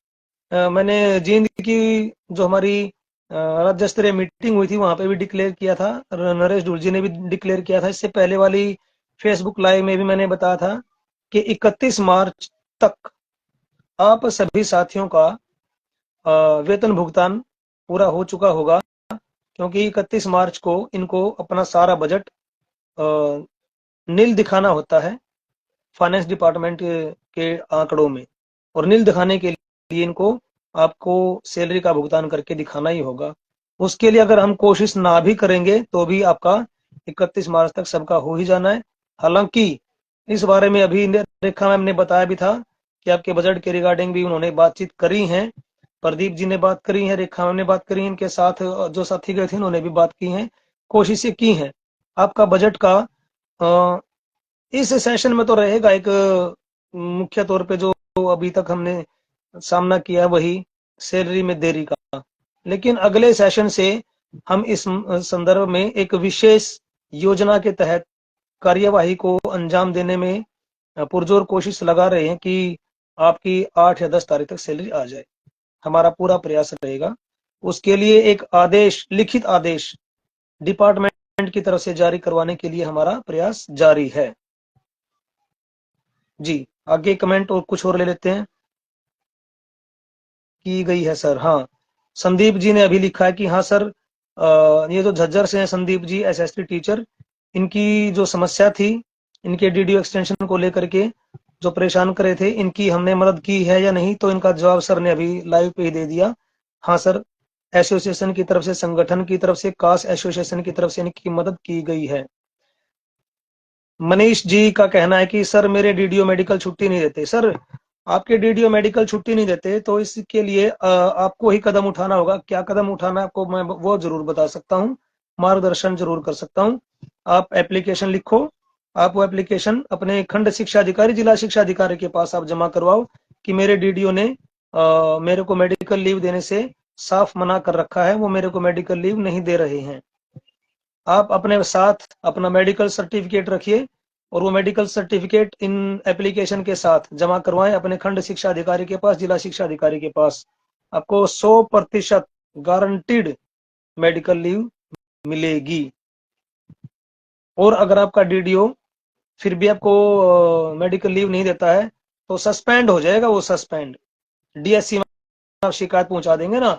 मैंने जींद की जो हमारी राज्य स्तरीय मीटिंग हुई थी वहां पे भी डिक्लेयर किया था, नरेश डुल जी ने भी डिक्लेयर किया था। इससे पहले वाली फेसबुक लाइव में भी मैंने बताया था कि 31 मार्च तक आप सभी साथियों का वेतन भुगतान पूरा हो चुका होगा, क्योंकि 31 मार्च को इनको अपना सारा बजट नील दिखाना होता है फाइनेंस डिपार्टमेंट के आंकड़ों में। और नील दिखाने के लिए इनको आपको सैलरी का भुगतान करके दिखाना ही होगा। उसके लिए अगर हम कोशिश ना भी करेंगे तो भी आपका 31 मार्च तक सबका हो ही जाना है। हालांकि इस बारे में अभी रेखा मैम ने बताया भी था कि आपके बजट के रिगार्डिंग भी उन्होंने बातचीत करी है, प्रदीप जी ने बात करी है, रेखा मैम ने बात करी है, इनके साथ जो साथी गए थे उन्होंने भी बात की है, कोशिशें की हैं। आपका बजट का इस सेशन में तो रहेगा एक मुख्य तौर पे जो अभी तक हमने सामना किया वही सैलरी में देरी का, लेकिन अगले सेशन से हम इस संदर्भ में एक विशेष योजना के तहत कार्यवाही को अंजाम देने में पुरजोर कोशिश लगा रहे हैं कि आपकी 8 या 10 तारीख तक सैलरी आ जाए। हमारा पूरा प्रयास रहेगा। उसके लिए एक आदेश, लिखित आदेश डिपार्टमेंट की तरफ से जारी करवाने के लिए हमारा प्रयास जारी है। जी, आगे कमेंट और कुछ और ले लेते हैं। की गई है सर, हाँ। संदीप जी ने अभी लिखा है कि हाँ सर, ये जो झज्जर से हैं संदीप जी, एसएसटी टीचर, इनकी जो समस्या थी, इनके डीडीओ एक्सटेंशन को लेकर के जो परेशान करे थे, इनकी हमने मदद की है या नहीं, तो इनका जवाब सर ने अभी लाइव पे ही दे दिया। हाँ सर, एसोसिएशन की तरफ से, संगठन की तरफ से, कास एसोसिएशन की तरफ से इनकी मदद की गई है। मनीष जी का कहना है कि सर मेरे डीडीओ मेडिकल छुट्टी नहीं देते। सर, आपके डीडीओ मेडिकल छुट्टी नहीं देते तो इसके लिए आपको ही कदम उठाना होगा। क्या कदम उठाना है आपको, मैं वो जरूर बता सकता हूँ, मार्गदर्शन जरूर कर सकता हूँ। आप एप्लीकेशन लिखो, आप वो एप्लीकेशन अपने खंड शिक्षा अधिकारी, जिला शिक्षा अधिकारी के पास आप जमा करवाओ कि मेरे डीडीओ ने मेरे को मेडिकल लीव देने से साफ मना कर रखा है, वो मेरे को मेडिकल लीव नहीं दे रहे हैं। आप अपने साथ अपना मेडिकल सर्टिफिकेट रखिए और वो मेडिकल सर्टिफिकेट इन एप्लीकेशन के साथ जमा करवाएं अपने खंड शिक्षा अधिकारी के पास, जिला शिक्षा अधिकारी के पास। आपको 100% गारंटीड मेडिकल लीव मिलेगी। और अगर आपका डीडीओ फिर भी आपको मेडिकल लीव नहीं देता है तो सस्पेंड हो जाएगा, वो सस्पेंड। डीएससी में आप शिकायत पहुंचा देंगे ना,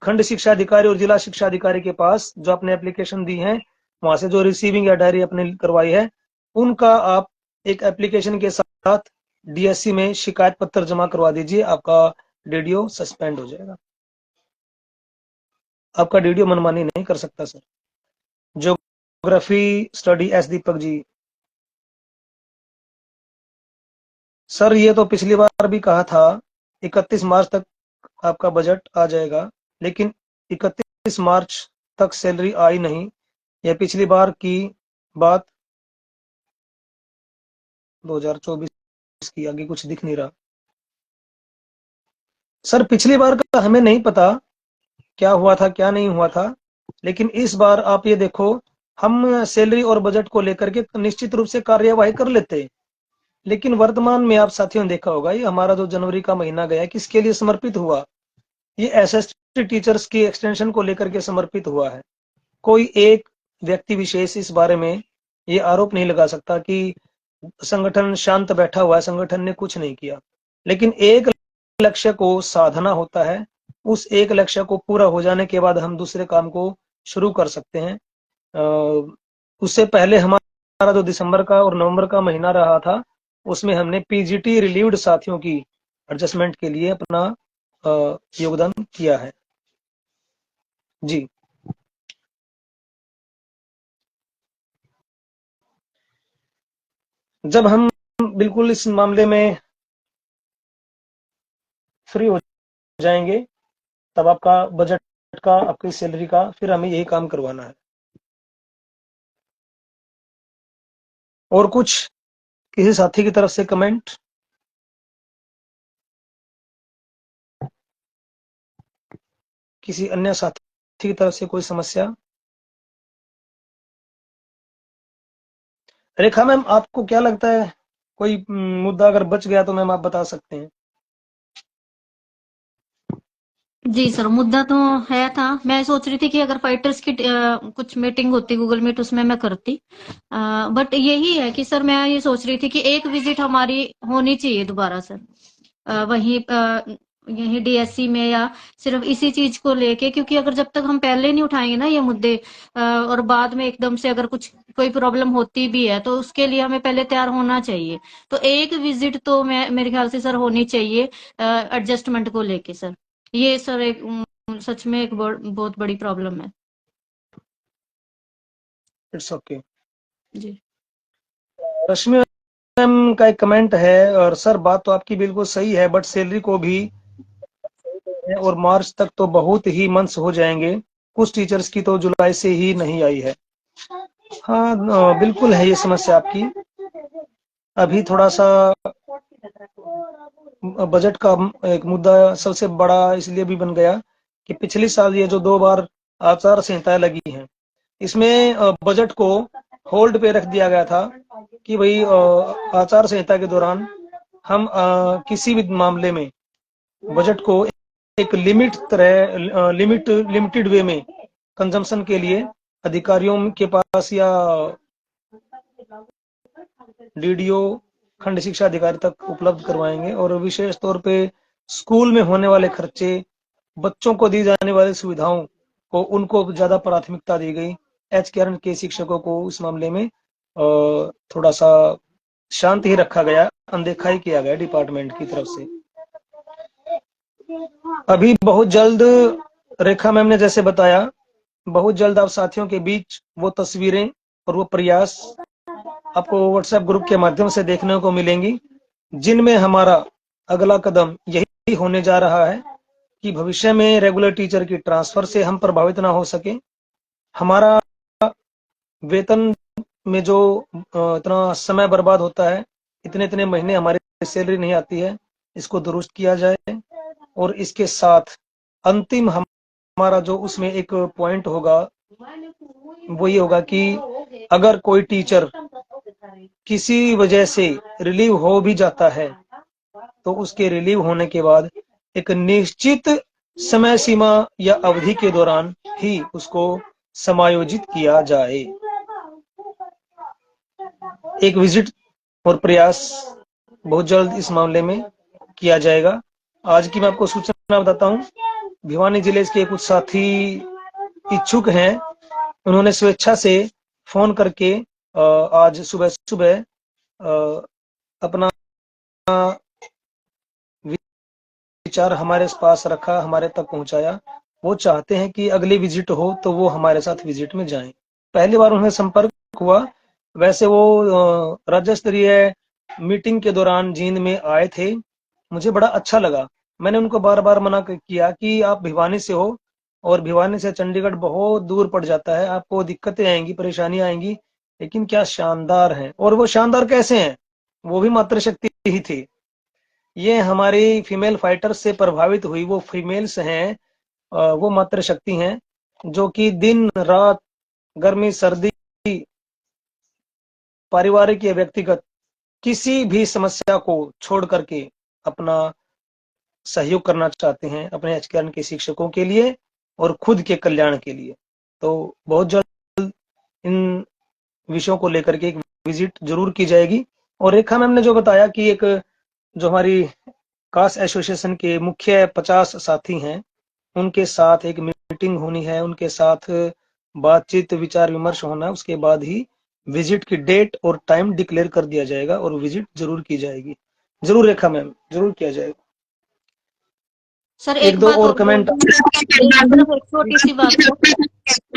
खंड शिक्षा अधिकारी और जिला शिक्षा अधिकारी के पास जो आपने एप्लीकेशन दी है, वहां से जो रिसीविंग या डायरी आपने करवाई है, उनका आप एक एप्लीकेशन के साथ डीएससी में शिकायत पत्र जमा करवा दीजिए। आपका डीडीओ सस्पेंड हो जाएगा। आपका डीडीओ मनमानी नहीं कर सकता sir. Geography study S Deepak ji, sir ये तो पिछली बार भी कहा था 31 मार्च तक आपका बजट आ जाएगा, लेकिन 31 मार्च तक सैलरी आई नहीं। यह पिछली बार की बात 2024 की, आगे कुछ दिख नहीं रहा सर। पिछली बार का हमें नहीं पता क्या हुआ था क्या नहीं हुआ था, लेकिन इस बार आप ये देखो, हम सैलरी और बजट को लेकर के निश्चित रूप से कार्यवाही कर लेते, लेकिन वर्तमान में आप साथियों ने देखा होगा, ये हमारा जो जनवरी का महीना गया किसके लिए समर्पित हुआ, ये एसएसटी टीचर्स की एक्सटेंशन को लेकर के समर्पित हुआ है। कोई एक व्यक्ति विशेष इस बारे में ये आरोप नहीं लगा सकता कि संगठन शांत बैठा हुआ है, संगठन ने कुछ नहीं किया। लेकिन एक लक्ष्य को साधना होता है, उस एक लक्ष्य को पूरा हो जाने के बाद हम दूसरे काम को शुरू कर सकते हैं। उससे पहले हमारा जो दिसंबर का और नवंबर का महीना रहा था, उसमें हमने पीजीटी रिलीव्ड साथियों की एडजस्टमेंट के लिए अपना योगदान किया है। जी, जब हम बिल्कुल इस मामले में फ्री हो जाएंगे, तब आपका बजट का, आपकी सैलरी का, फिर हमें यही काम करवाना है। और कुछ किसी साथी की तरफ से कमेंट? किसी अन्य साथी की तरफ से कोई समस्या? रेखा मैम, आपको क्या लगता है, कोई मुद्दा अगर बच गया तो मैम आप बता सकते हैं। जी सर, मुद्दा तो है था। मैं सोच रही थी कि अगर फाइटर्स की कुछ मीटिंग होती गूगल मीट, उसमें मैं करती। बट यही है कि सर मैं ये सोच रही थी कि एक विजिट हमारी होनी चाहिए दोबारा सर, वहीं यहीं डीएससी में, या सिर्फ इसी चीज को लेके, क्योंकि अगर जब तक हम पहले नहीं उठाएंगे ना ये मुद्दे, और बाद में एकदम से अगर कुछ कोई प्रॉब्लम होती भी है, तो उसके लिए हमें पहले तैयार होना चाहिए। तो एक विजिट तो मैं मेरे ख्याल से सर होनी चाहिए एडजस्टमेंट को लेके सर। ये सर एक सच में एक बहुत बड़ी प्रॉब्लम है। It's okay. जी। रश्मि मैम का एक कमेंट है, और सर बात तो आपकी बिल्कुल सही है, बट सैलरी को भी और मार्च तक तो बहुत ही मंथ्स हो जाएंगे, कुछ टीचर्स की तो जुलाई से ही नहीं आई है। हाँ, बिल्कुल है ये समस्या आपकी। अभी थोड़ा सा बजट का एक मुद्दा सबसे बड़ा इसलिए भी बन गया कि पिछले साल ये जो 2 बार आचार संहिताएं लगी हैं, इसमें बजट को होल्ड पे रख दिया गया था कि भाई आचार संहिता के दौरान हम किसी भी मामले में बजट को एक लिमिटेड वे में कंजम्पशन के लिए अधिकारियों के पास या डीडीओ खंड शिक्षा अधिकारी तक उपलब्ध करवाएंगे, और विशेष तौर पे स्कूल में होने वाले खर्चे, बच्चों को दी जाने वाली सुविधाओं को उनको ज्यादा प्राथमिकता दी गई। एचकेआरएन के शिक्षकों को इस मामले में थोड़ा सा शांत ही रखा गया, अनदेखा ही किया गया डिपार्टमेंट की तरफ से। अभी बहुत जल्द रेखा मैम ने जैसे बताया, बहुत जल्द आप साथियों के बीच वो तस्वीरें और वो प्रयास आपको व्हाट्सएप ग्रुप के माध्यम से देखने को मिलेंगी, जिनमें हमारा अगला कदम यही होने जा रहा है कि भविष्य में रेगुलर टीचर की ट्रांसफर से हम प्रभावित ना हो सके। हमारा वेतन में जो इतना समय बर्बाद होता है, इतने इतने महीने हमारी सैलरी नहीं आती है, इसको दुरुस्त किया जाए। और इसके साथ अंतिम हमारा जो उसमें एक पॉइंट होगा, वो ये होगा कि अगर कोई टीचर किसी वजह से रिलीव हो भी जाता है, तो उसके रिलीव होने के बाद एक निश्चित समय सीमा या अवधि के दौरान ही उसको समायोजित किया जाए। एक विजिट और प्रयास बहुत जल्द इस मामले में किया जाएगा। आज की मैं आपको सूचना बताता हूँ, भिवानी जिले के कुछ साथी इच्छुक हैं, उन्होंने स्वेच्छा से फोन करके आज सुबह सुबह अपना विचार हमारे पास रखा, हमारे तक पहुंचाया। वो चाहते हैं कि अगली विजिट हो तो वो हमारे साथ विजिट में जाएं। पहली बार उन्हें संपर्क हुआ, वैसे वो राज्य स्तरीय मीटिंग के दौरान जींद में आए थे, मुझे बड़ा अच्छा लगा। मैंने उनको बार बार मना किया कि आप भिवानी से हो, और भिवानी से चंडीगढ़ बहुत दूर पड़ जाता है, आपको दिक्कतें आएंगी, परेशानी आएंगी, लेकिन क्या शानदार हैं। और वो शानदार कैसे हैं, वो भी मातृशक्ति ही थी। ये हमारी फीमेल फाइटर से प्रभावित हुई वो फीमेल्स हैं, वो मातृशक्ति हैं, जो कि दिन रात, गर्मी सर्दी, पारिवारिक या व्यक्तिगत किसी भी समस्या को छोड़ करके अपना सहयोग करना चाहते हैं अपने एचकेआरएन के शिक्षकों के लिए और खुद के कल्याण के लिए। तो बहुत जल्द इन विषयों को लेकर के एक विजिट जरूर की जाएगी। और रेखा मैम ने जो बताया कि एक जो हमारी कास्ट एसोसिएशन के मुख्य 50 साथी हैं, उनके साथ एक मीटिंग होनी है, उनके साथ बातचीत विचार विमर्श होना है, उसके बाद ही विजिट की डेट और टाइम डिक्लेयर कर दिया जाएगा और विजिट जरूर की जाएगी। जरूर रेखा मैम, जरूर किया जाएगा। सर एक एक दो बात और और बोल कमेंट। दूं, एक सिर्फ एक छोटी सी बात है।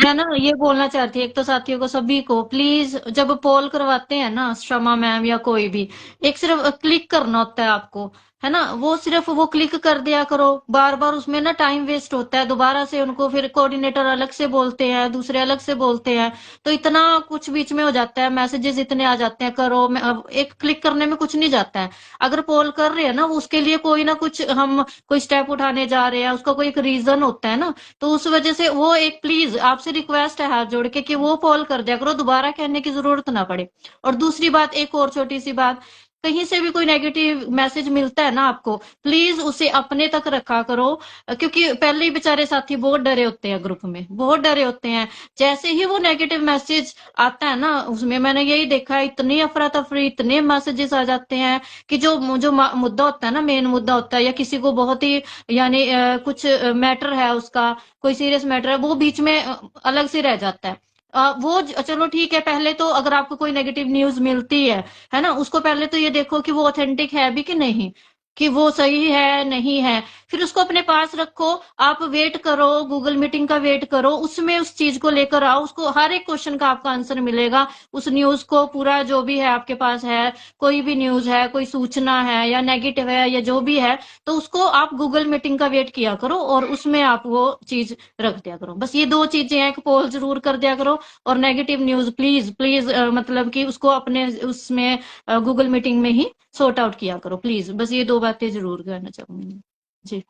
मैं ना ये बोलना चाहती हूँ एक तो साथियों को, सभी को प्लीज, जब पोल करवाते हैं ना शमा मैम या कोई भी, एक सिर्फ क्लिक करना होता है आपको, है ना, वो सिर्फ वो क्लिक कर दिया करो। बार बार उसमें ना टाइम वेस्ट होता है, दोबारा से उनको फिर कोऑर्डिनेटर अलग से बोलते हैं, दूसरे अलग से बोलते हैं, तो इतना कुछ बीच में हो जाता है, मैसेजेस इतने आ जाते हैं, करो अब एक क्लिक करने में कुछ नहीं जाता है। अगर पोल कर रहे हैं ना, उसके लिए कोई ना कुछ हम कोई स्टेप उठाने जा रहे हैं, उसका कोई एक रीजन होता है ना, तो उस वजह से वो एक प्लीज आपसे रिक्वेस्ट है हाथ जोड़ के कि वो पोल कर दिया करो, दोबारा कहने की जरूरत ना पड़े। और दूसरी बात, एक और छोटी सी बात, कहीं से भी कोई नेगेटिव मैसेज मिलता है ना आपको, प्लीज उसे अपने तक रखा करो, क्योंकि पहले ही बेचारे साथी बहुत डरे होते हैं, ग्रुप में बहुत डरे होते हैं। जैसे ही वो नेगेटिव मैसेज आता है ना, उसमें मैंने यही देखा है, इतनी अफरा तफरी, इतने मैसेजेस आ जाते हैं कि जो जो मुद्दा होता है ना, मेन मुद्दा होता है, या किसी को बहुत ही यानी कुछ मैटर है उसका, कोई सीरियस मैटर है, वो बीच में अलग से रह जाता है। वो चलो ठीक है, पहले तो अगर आपको कोई नेगेटिव न्यूज मिलती है ना, उसको पहले तो ये देखो कि वो ऑथेंटिक है भी कि नहीं, कि वो सही है नहीं है, फिर उसको अपने पास रखो, आप वेट करो, गूगल मीटिंग का वेट करो, उसमें उस चीज को लेकर आओ, उसको हर एक क्वेश्चन का आपका आंसर मिलेगा। उस न्यूज को पूरा जो भी है आपके पास है, कोई भी न्यूज है, कोई सूचना है या नेगेटिव है या जो भी है, तो उसको आप गूगल मीटिंग का वेट किया करो और उसमें आप वो चीज रख दिया करो। बस ये दो चीजें हैं, एक पोल जरूर कर दिया करो, और नेगेटिव न्यूज प्लीज प्लीज मतलब कि उसको अपने उसमें गूगल मीटिंग में ही सॉर्ट आउट किया करो प्लीज। बस ये दो बातें जरूर कहना चाहूंगी जी।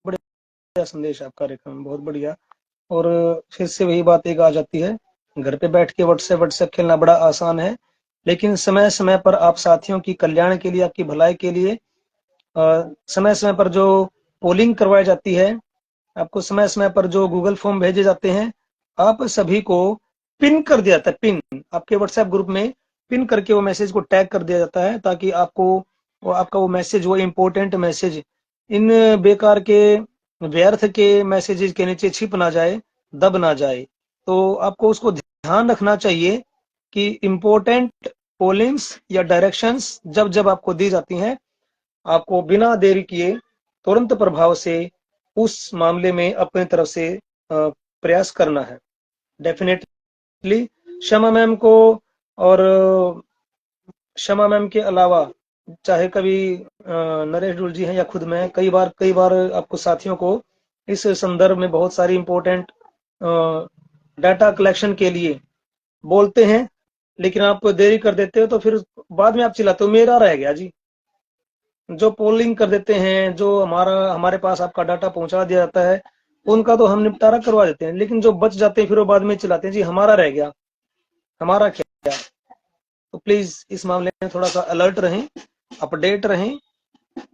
बढ़िया संदेश आपका रेखा, बहुत बढ़िया। और फिर से वही बात एक आ जाती है, घर पे बैठ के व्हाट्सएप खेलना बड़ा आसान है, लेकिन समय समय पर आप साथियों की कल्याण के लिए, आपकी भलाई के लिए समय समय पर जो पोलिंग करवाई जाती है, आपको समय समय पर जो गूगल फॉर्म भेजे जाते हैं, आप सभी को पिन कर दिया जाता है। पिन आपके व्हाट्सएप ग्रुप में पिन करके वो मैसेज को टैग कर दिया जाता है, ताकि आपका वो मैसेज, वो इम्पोर्टेंट मैसेज इन बेकार के व्यर्थ के मैसेजेस के नीचे छिप ना जाए, दब ना जाए। तो आपको उसको ध्यान रखना चाहिए कि इम्पोर्टेंट पोलिंग्स या डायरेक्शंस जब जब आपको दी जाती हैं, आपको बिना देरी किए तुरंत प्रभाव से उस मामले में अपनी तरफ से प्रयास करना है। डेफिनेटली शमा मैम को, और शमा मैम के अलावा चाहे कभी नरेश डुल जी हैं या खुद मैं, कई बार आपको साथियों को इस संदर्भ में बहुत सारी इंपॉर्टेंट डाटा कलेक्शन के लिए बोलते हैं, लेकिन आप देरी कर देते हो, तो फिर बाद में आप चिल्लाते हो मेरा रह गया जी। जो पोलिंग कर देते हैं, जो हमारे पास आपका डाटा पहुंचा दिया जाता है, उनका तो हम निपटारा करवा देते हैं, लेकिन जो बच जाते हैं फिर वो बाद में चिल्लाते हैं जी हमारा रह गया, हमारा क्या। तो प्लीज इस मामले में थोड़ा सा अलर्ट रहें, अपडेट रहें।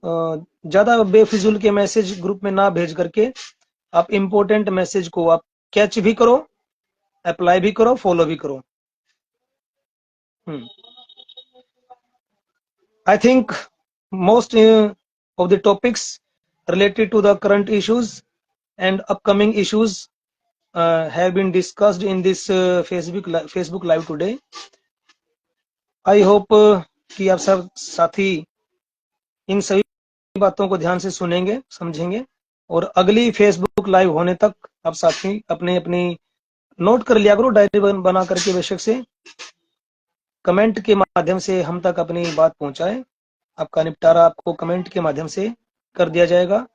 ज्यादा बेफिजूल के मैसेज ग्रुप में ना भेज करके आप इम्पोर्टेंट मैसेज को आप कैच भी करो, अप्लाई भी करो, फॉलो भी करो। I think most of the topics related to the current issues and upcoming issues have been discussed in this Facebook Live today. I hope कि आप सब साथी इन सभी बातों को ध्यान से सुनेंगे, समझेंगे, और अगली फेसबुक लाइव होने तक आप साथी अपनी अपनी नोट कर लिया करो, डायरी बना करके बेशक से कमेंट के माध्यम से हम तक अपनी बात पहुंचाएं। आपका निपटारा आपको कमेंट के माध्यम से कर दिया जाएगा।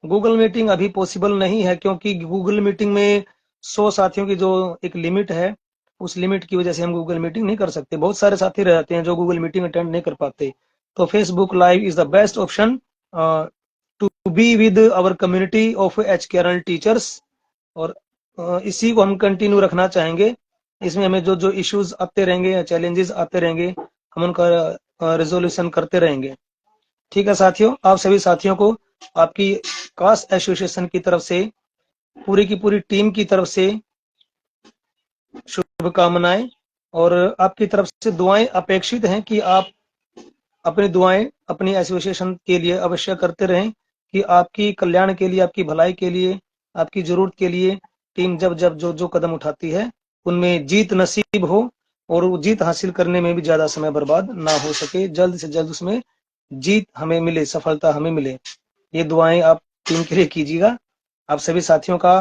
गूगल मीटिंग अभी पॉसिबल नहीं है, क्योंकि गूगल मीटिंग में 100 साथियों की जो एक लिमिट है, उस लिमिट की वजह से हम गूगल मीटिंग नहीं कर सकते। बहुत सारे साथी रह जाते हैं जो गूगल मीटिंग अटेंड नहीं कर पाते। तो Facebook live is the best option to be with our community of HKRL teachers, और इसी को हम कंटिन्यू रखना चाहेंगे। इसमें हमें जो जो इश्यूज आते रहेंगे, चैलेंजेस आते रहेंगे, हम उनका रेजोल्यूशन करते रहेंगे। ठीक है साथियों, आप सभी साथियों को आपकी कास्ट एसोसिएशन की तरफ से, पूरी की पूरी टीम की तरफ से शुभकामनाएं, और आपकी तरफ से दुआएं अपेक्षित हैं कि आप अपनी दुआएं अपनी एसोसिएशन के लिए अवश्य करते रहें, कि आपकी कल्याण के लिए, आपकी भलाई के लिए, आपकी जरूरत के लिए टीम जब जब जो जो कदम उठाती है उनमें जीत नसीब हो, और वो जीत हासिल करने में भी ज्यादा समय बर्बाद ना हो सके, जल्द से जल्द उसमें जीत हमें मिले, सफलता हमें मिले। ये दुआएं आप टीम के लिए कीजिएगा। आप सभी साथियों का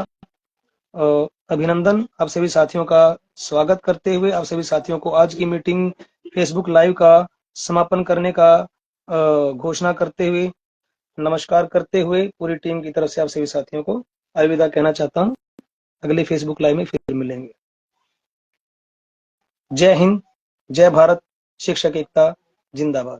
अभिनंदन, आप सभी साथियों का स्वागत करते हुए, आप सभी साथियों को आज की मीटिंग फेसबुक लाइव का समापन करने का घोषणा करते हुए, नमस्कार करते हुए, पूरी टीम की तरफ से आप सभी साथियों को अलविदा कहना चाहता हूं। अगले फेसबुक लाइव में फिर मिलेंगे। जय हिंद, जय भारत, शिक्षक एकता जिंदाबाद।